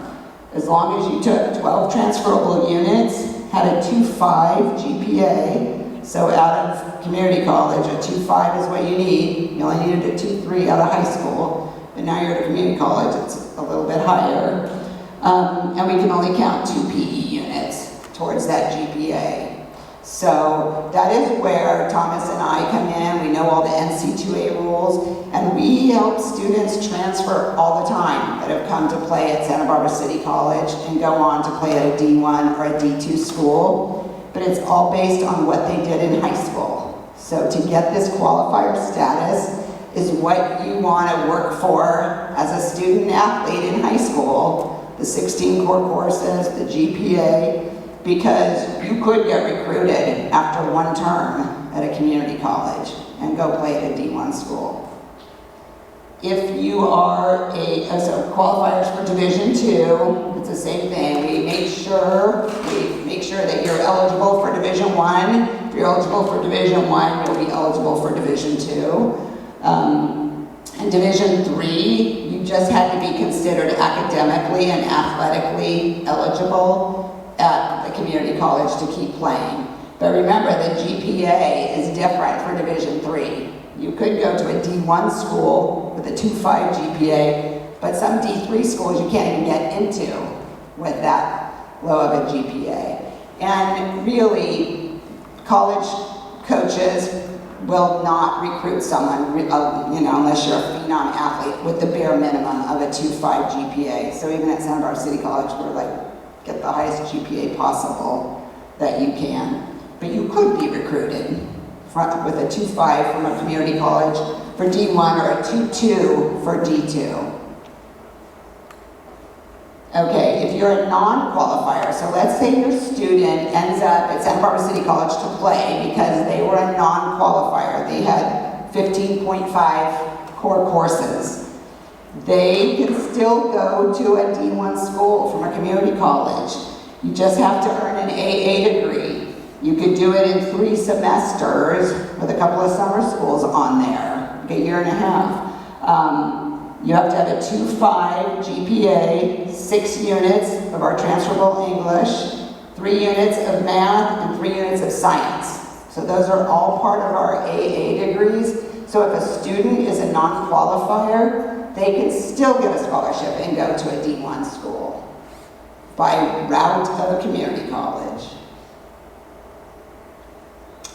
S5: As long as you took 12 transferable units, had a 2.5 GPA, so out of community college, a 2.5 is what you need. You only needed a 2.3 out of high school, but now you're at a community college, it's a little bit higher. And we can only count 2 PE units towards that GPA. So that is where Thomas and I come in. We know all the NCAA rules, and we help students transfer all the time that have come to play at Santa Barbara City College and go on to play at a D1 or a D2 school. But it's all based on what they did in high school. So to get this qualifier status is what you want to work for as a student athlete in high school, the 16 core courses, the GPA, because you could get recruited after one term at a community college and go play at a D1 school. If you are so qualifiers for Division II, it's the same thing. We make sure that you're eligible for Division I. If you're eligible for Division I, you'll be eligible for Division II. And Division III, you just had to be considered academically and athletically eligible at the community college to keep playing. But remember, the GPA is different for Division III. You could go to a D1 school with a 2.5 GPA, but some D3 schools you can't even get into with that low of a GPA. And really, college coaches will not recruit someone, unless you're a phenom athlete with the bare minimum of a 2.5 GPA. So even at Santa Barbara City College, we're like, get the highest GPA possible that you can. But you could be recruited with a 2.5 from a community college for D1 or a 2.2 for D2. Okay, if you're a non-qualifier, so let's say your student ends up at Santa Barbara City College to play because they were a non-qualifier. They had 15.5 core courses. They can still go to a D1 school from a community college. You just have to earn an AA degree. You could do it in 3 semesters with a couple of summer schools on there, like a year and a half. You have to have a 2.5 GPA, 6 units of our transferable English, 3 units of math, and 3 units of science. So those are all part of our AA degrees. So if a student is a non-qualifier, they can still get a scholarship and go to a D1 school by route of a community college.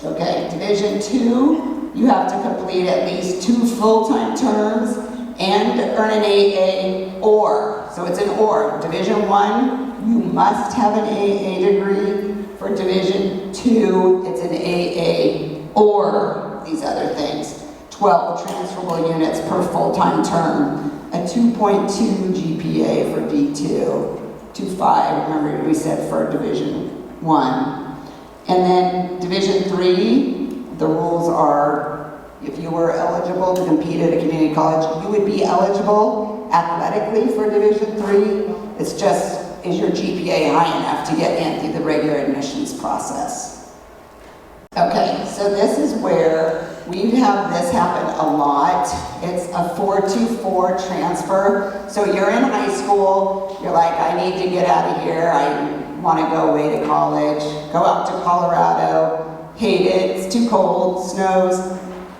S5: Okay, Division II, you have to complete at least 2 full-time terms and earn an AA or. So it's an or. Division 1, you must have an AA degree. For Division 2, it's an AA or these other things. 12 transferable units per full-time term. A 2.2 GPA for D2. 2.5, remember we said for Division 1. And then Division 3, the rules are, if you were eligible to compete at a community college, you would be eligible athletically for Division 3. It's just, is your GPA high enough to get in through the regular admissions process? Okay, so this is where we have this happen a lot. It's a 424 transfer. So you're in high school, you're like, I need to get out of here, I want to go away to college, go out to Colorado, hate it, it's too cold, snows,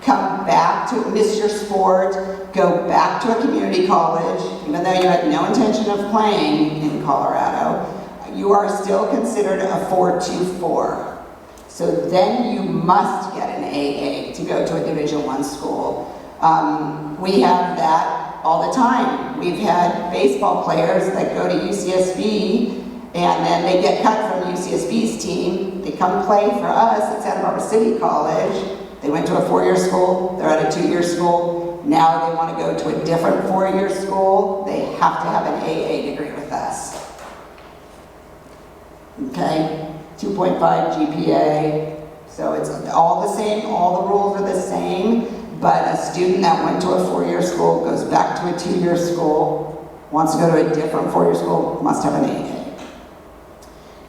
S5: come back to miss your sport, go back to a community college, even though you had no intention of playing in Colorado, you are still considered a 424. So then you must get an AA to go to a Division 1 school. We have that all the time. We've had baseball players that go to UCSB and then they get cut from UCSB's team. They come play for us at Santa Barbara City College. They went to a 4-year school, they're at a 2-year school. Now they want to go to a different 4-year school. They have to have an AA degree with us. Okay, 2.5 GPA. So it's all the same, all the rules are the same, but a student that went to a 4-year school goes back to a 2-year school, wants to go to a different 4-year school, must have an AA.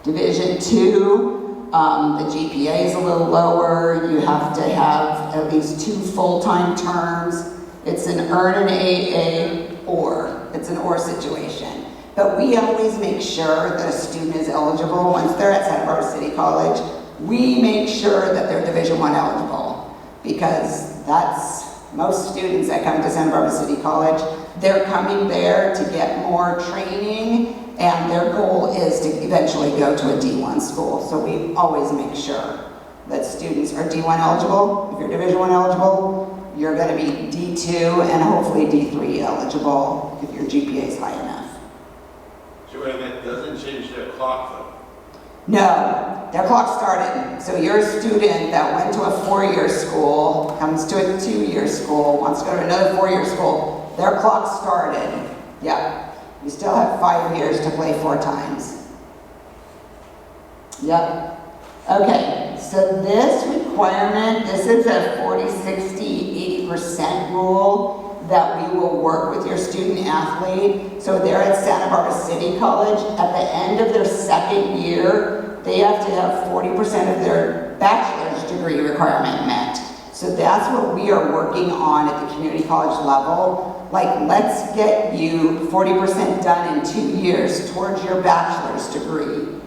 S5: Division 2, the GPA is a little lower. You have to have at least 2 full-time terms. It's an earn an AA or. It's an or situation. But we always make sure that a student is eligible once they're at Santa Barbara City College. We make sure that they're Division 1 eligible because that's most students that come to Santa Barbara City College. They're coming there to get more training and their goal is to eventually go to a D1 school. So we always make sure that students are D1 eligible. If you're Division 1 eligible, you're going to be D2 and hopefully D3 eligible if your GPA is high enough.
S6: So that doesn't change their clock though?
S5: No, their clock started. So you're a student that went to a 4-year school, comes to a 2-year school, wants to go to another 4-year school, their clock started. Yeah. You still have 5 years to play 4 times. Yep. Okay, so this requirement, this is a 40, 60, 80% rule that we will work with your student athlete. So they're at Santa Barbara City College. At the end of their 2nd year, they have to have 40% of their bachelor's degree requirement met. So that's what we are working on at the community college level. Like, let's get you 40% done in 2 years towards your bachelor's degree.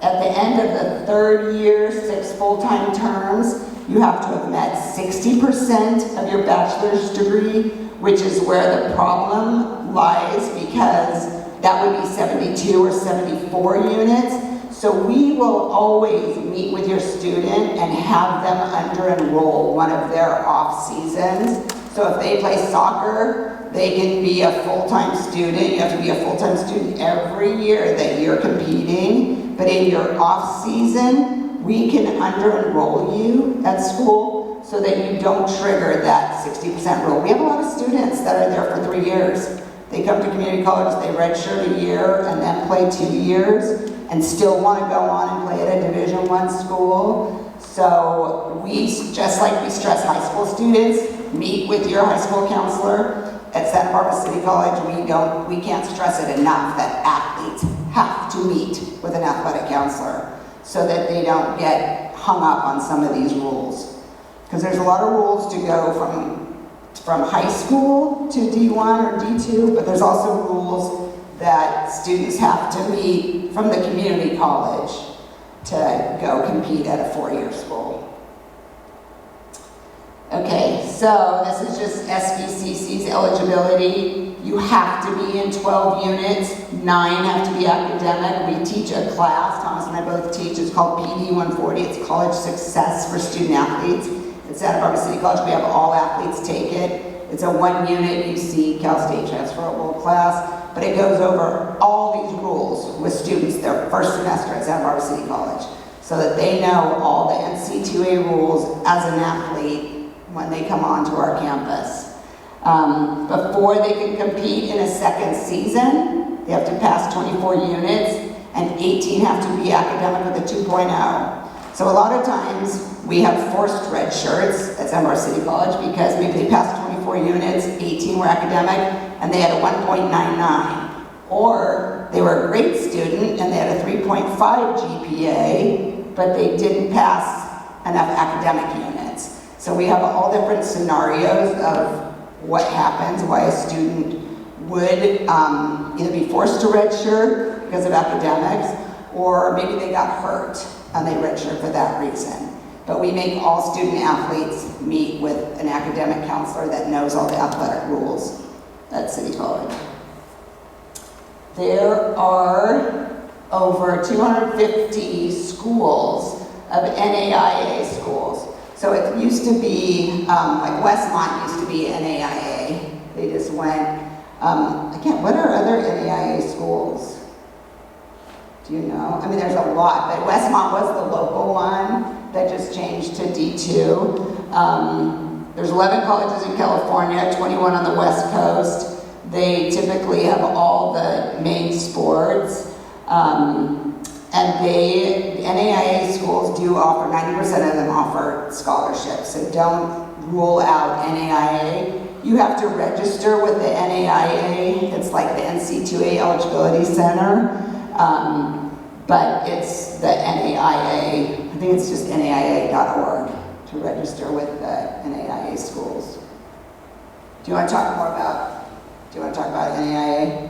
S5: At the end of the 3rd year, 6 full-time terms, you have to have met 60% of your bachelor's degree, which is where the problem lies because that would be 72 or 74 units. So we will always meet with your student and have them under-enroll one of their off seasons. So if they play soccer, they can be a full-time student. You have to be a full-time student every year that you're competing. But in your off season, we can under-enroll you at school so that you don't trigger that 60% rule. We have a lot of students that are there for 3 years. They come to community college, they redshirt a year and then play 2 years and still want to go on and play at a Division 1 school. So we, just like we stress high school students, meet with your high school counselor. At Santa Barbara City College, we can't stress it enough that athletes have to meet with an athletic counselor so that they don't get hung up on some of these rules. Because there's a lot of rules to go from high school to D1 or D2, but there's also rules that students have to meet from the community college to go compete at a 4-year school. Okay, so this is just SBCC's eligibility. You have to be in 12 units, 9 have to be academic. We teach a class, Thomas and I both teach, it's called PD 140, it's College Success for Student Athletes. At Santa Barbara City College, we have all athletes take it. It's a 1-unit UC Cal State transferable class, but it goes over all these rules with students their first semester at Santa Barbara City College, so that they know all the NCAA rules as an athlete when they come onto our campus. Before they can compete in a second season, they have to pass 24 units, and 18 have to be academic with a 2.0. So a lot of times, we have forced red shirts at Santa Barbara City College because maybe they passed 24 units, 18 were academic, and they had a 1.99. Or they were a great student and they had a 3.5 GPA, but they didn't pass enough academic units. So we have all different scenarios of what happens, why a student would either be forced to redshirt because of academics, or maybe they got hurt and they redshirt for that reason. But we make all student athletes meet with an academic counselor that knows all the athletic rules at City College. There are over 250 schools of NAIA schools. So it used to be, like Westmont used to be NAIA. They just went, what are other NAIA schools? Do you know? I mean, there's a lot, but Westmont was the local one that just changed to D2. There's 11 colleges in California, 21 on the West Coast. They typically have all the main sports. And NAIA schools do offer, 90% of them offer scholarships, so don't rule out NAIA. You have to register with the NAIA, it's like the NCAA Eligibility Center, but it's the NAIA, I think it's just NAIA.org to register with the NAIA schools. Do you want to talk about NAIA?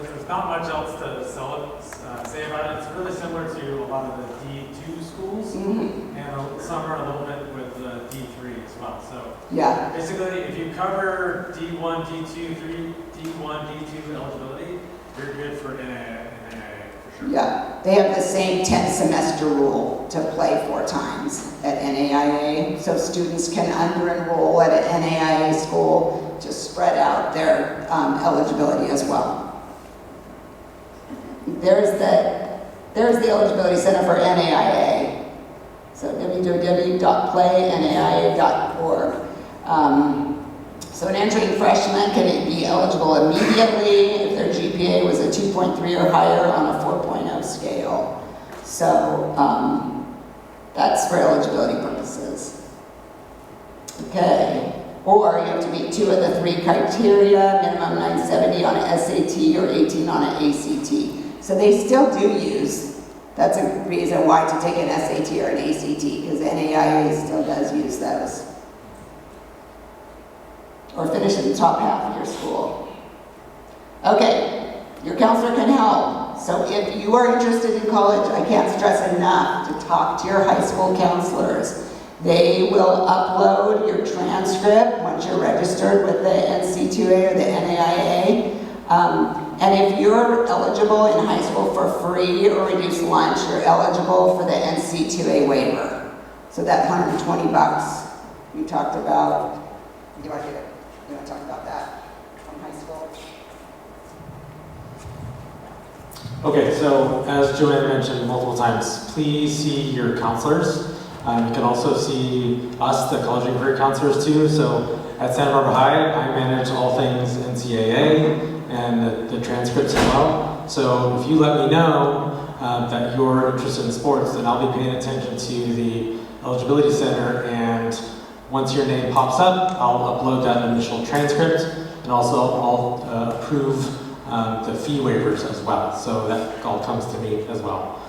S8: There's not much else to say about it. It's really similar to a lot of the D2 schools, and some are a little bit with D3 as well. So
S5: yeah,
S8: basically, if you cover D1, D2, D1, D2 eligibility, you're good for NAIA for sure.
S5: Yeah, they have the same 10-semester rule to play 4 times at NAIA, so students can under-enroll at an NAIA school to spread out their eligibility as well. There's the Eligibility Center for NAIA. So www.playnAIA.org. So an entering freshman can be eligible immediately if their GPA was a 2.3 or higher on a 4.0 scale. So that's for eligibility purposes. Okay. Or you have to meet 2 of the 3 criteria, minimum 970 on an SAT or 18 on an ACT. So they still do use, that's a reason why to take an SAT or an ACT, because NAIA still does use those. Or finish in the top half of your school. Okay, your counselor can help. So if you are interested in college, I can't stress enough to talk to your high school counselors. They will upload your transcript once you're registered with the NCAA or the NAIA. And if you're eligible in high school for free or reduced lunch, you're eligible for the NCAA waiver. So that $120 you talked about, you want to talk about that from high school?
S2: Okay, so as Joanne mentioned multiple times, please see your counselors. You can also see us, the college and career counselors too. So at Santa Barbara High, I manage all things NCAA and the transcripts as well. So if you let me know that you're interested in sports, then I'll be paying attention to the Eligibility Center, and once your name pops up, I'll upload that initial transcript, and also I'll approve the fee waivers as well. So that all comes to me as well.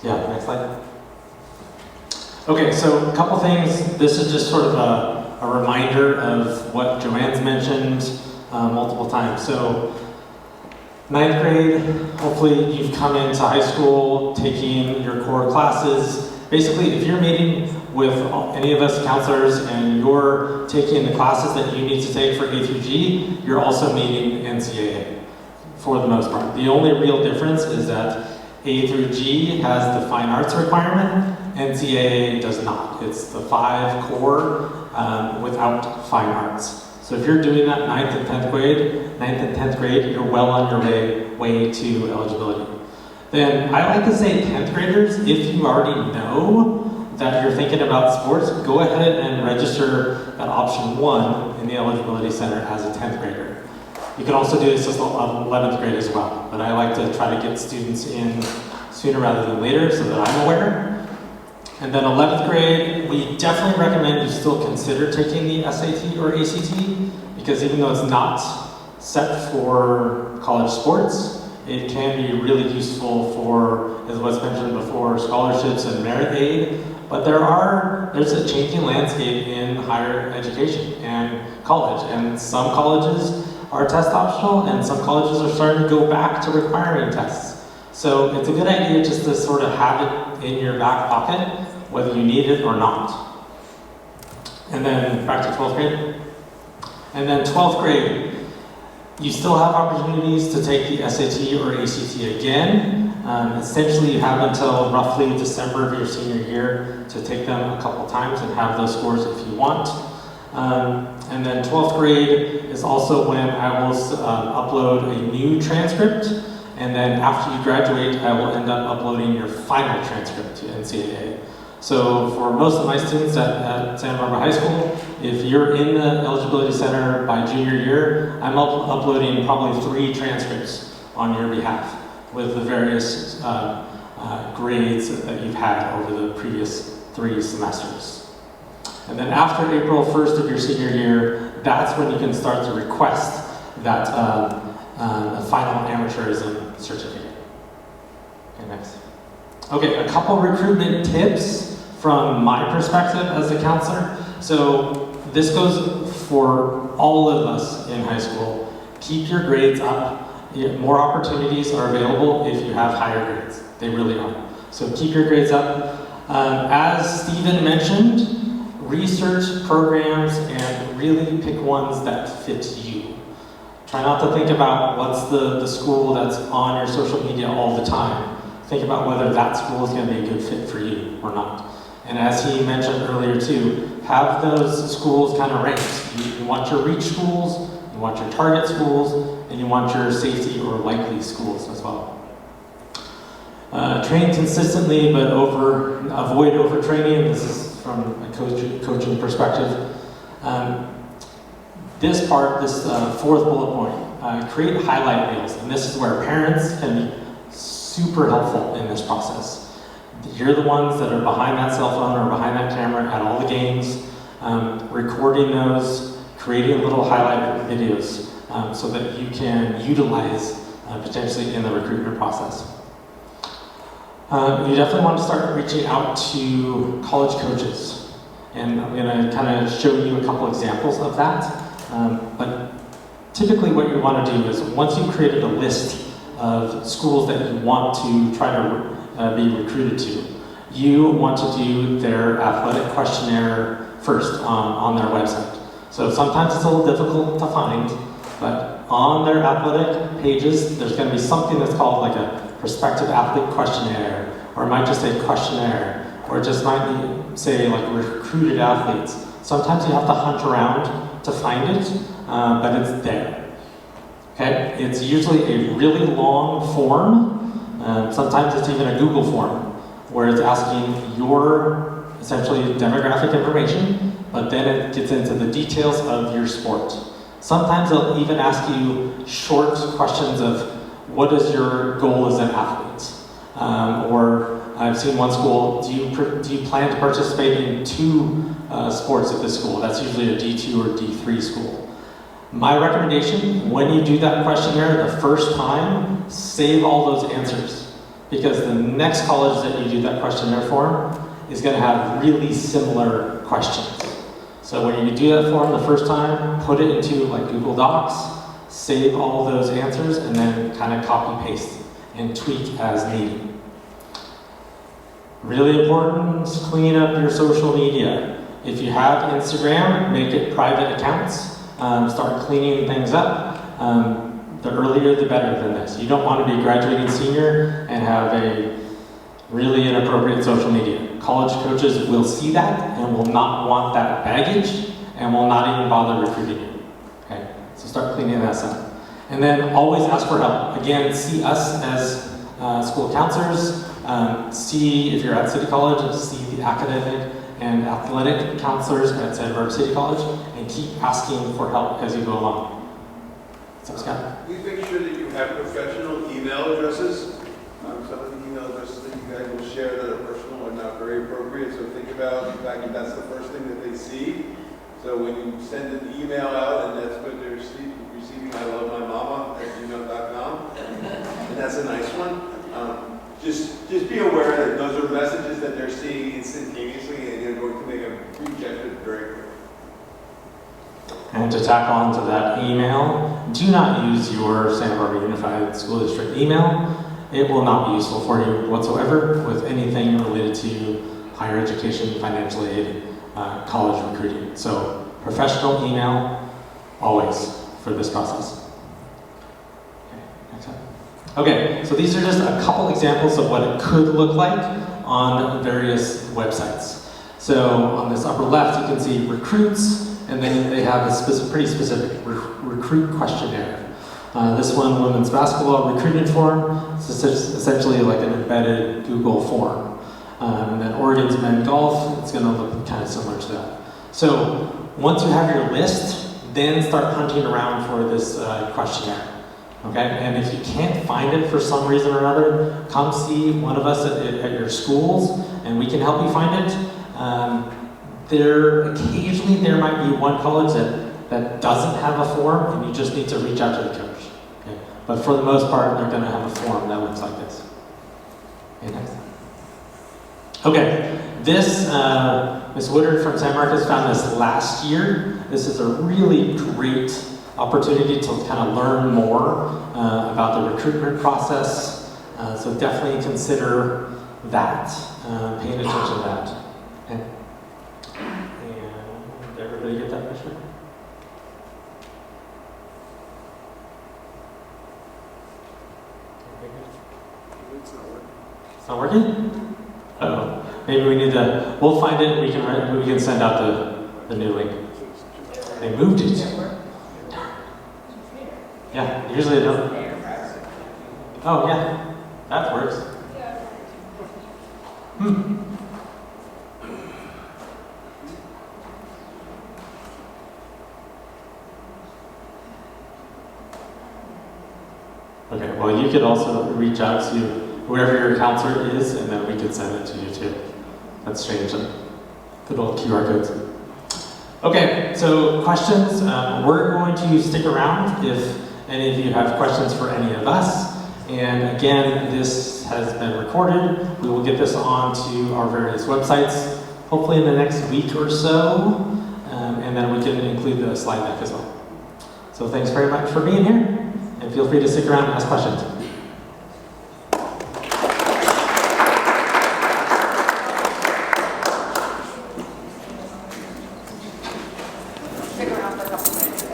S2: Yeah, next slide. Okay, so a couple things. This is just sort of a reminder of what Joanne's mentioned multiple times. So 9th grade, hopefully you've come into high school taking your core classes. Basically, if you're meeting with any of us counselors and you're taking the classes that you need to take for A through G, you're also meeting NCAA for the most part. The only real difference is that A through G has the fine arts requirement, NCAA does not. It's the 5 core without fine arts. So if you're doing that 9th and 10th grade, you're well on your way to eligibility. Then I like to say 10th graders, if you already know that you're thinking about sports, go ahead and register at option 1 in the eligibility center as a 10th grader. You can also do this as 11th grade as well, but I like to try to get students in sooner rather than later so that I'm aware. And then 11th grade, we definitely recommend you still consider taking the SAT or ACT, because even though it's not set for college sports, it can be really useful for, as was mentioned before, scholarships and merit aid. But there's a changing landscape in higher education and college, and some colleges are test optional, and some colleges are starting to go back to requiring tests. So it's a good idea just to sort of have it in your back pocket, whether you need it or not. And then back to 12th grade. And then 12th grade, you still have opportunities to take the SAT or ACT again. Essentially, you have until roughly December of your senior year to take them a couple times and have those scores if you want. And then 12th grade is also when I will upload a new transcript, and then after you graduate, I will end up uploading your final transcript to NCAA. So for most of my students at Santa Barbara High School, if you're in the eligibility center by junior year, I'm uploading probably 3 transcripts on your behalf with the various grades that you've had over the previous 3 semesters. And then after April 1st of your senior year, that's when you can start to request that final amateurism certificate. Okay, next. Okay, a couple recruitment tips from my perspective as a counselor. So this goes for all of us in high school. Keep your grades up. More opportunities are available if you have higher grades. They really are. So keep your grades up. As Stephen mentioned, research programs and really pick ones that fit you. Try not to think about what's the school that's on your social media all the time. Think about whether that school is going to be a good fit for you or not. And as he mentioned earlier too, have those schools kind of ranked. You want your reach schools, you want your target schools, and you want your safety or likely schools as well. Train consistently, but avoid overtraining. This is from a coaching perspective. This 4th bullet point, create highlight reels. And this is where parents can be super helpful in this process. You're the ones that are behind that cell phone or behind that camera at all the games, recording those, creating little highlight videos so that you can utilize potentially in the recruitment process. You definitely want to start reaching out to college coaches. And I'm going to kind of show you a couple examples of that. But typically what you want to do is once you've created a list of schools that you want to try to be recruited to, you want to do their athletic questionnaire first on their website. So sometimes it's a little difficult to find, but on their athletic pages, there's going to be something that's called like a prospective athlete questionnaire, or it might just say questionnaire, or it just might be, say, like recruited athletes. Sometimes you have to hunt around to find it, but it's there. Okay, it's usually a really long form. Sometimes it's even a Google form where it's asking your essentially demographic information, but then it gets into the details of your sport. Sometimes they'll even ask you short questions of what is your goal as an athlete? Or I've seen one school, do you plan to participate in 2 sports at this school? That's usually a D2 or D3 school. My recommendation, when you do that questionnaire the first time, save all those answers, because the next college that you do that questionnaire for is going to have really similar questions. So when you do that form the first time, put it into like Google Docs, save all those answers, and then kind of copy paste and tweak as needed. Really important, clean up your social media. If you have Instagram, make it private accounts. Start cleaning things up. The earlier the better than this. You don't want to be a graduating senior and have a really inappropriate social media. college coaches will see that and will not want that baggage and will not even bother recruiting you. Okay, so start cleaning that up. And then always ask for help. Again, see us as school counselors. See if you're at City College, see the academic and athletic counselors at Santa Barbara City College, and keep asking for help as you go along. So, Scott?
S6: Please make sure that you have professional email addresses. Some of the email addresses that you guys will share that are personal are not very appropriate, so think about the fact that that's the first thing that they see. So when you send an email out and that's what they're receiving, I love my mama at gmail.com, and that's a nice one. Just be aware that those are messages that they're seeing instantaneously and they're going to make a rejection very quickly.
S2: And to tack on to that email, do not use your Santa Barbara Unified School District email. It will not be useful for you whatsoever with anything related to higher education, financial aid, college recruiting. So professional email, always, for this process. Okay, next slide. Okay, so these are just a couple examples of what it could look like on various websites. So on this upper left, you can see recruits, and then they have a pretty specific recruit questionnaire. This one, women's basketball recruitment form, it's essentially like an embedded Google form. And then Oregon's men's golf, it's gonna look kind of similar to that. So once you have your list, then start hunting around for this questionnaire. Okay, and if you can't find it for some reason or another, come see one of us at your schools, and we can help you find it. Occasionally there might be one college that doesn't have a form, and you just need to reach out to the coach. Okay? But for the most part, they're going to have a form that looks like this. Okay, next. Okay, this, Ms. Woodard from San Marcos found this last year. This is a really great opportunity to kind of learn more about the recruitment process. So definitely consider that, paying attention to that. Okay. And did everybody get that picture? It's not working? Uh-oh. Maybe we need to, we'll find it and we can send out the new link. They moved it. Yeah, usually they don't. Oh yeah, that works. Okay, well you could also reach out to whoever your counselor is, and then we could send it to you too. That's strange. Good old QR codes. Okay, so questions. We're going to stick around if any of you have questions for any of us. And again, this has been recorded. We will get this onto our various websites, hopefully in the next week or so. And then we can include the slide deck as well. So thanks very much for being here. And feel free to stick around and ask questions.
S5: Stick around for a couple minutes.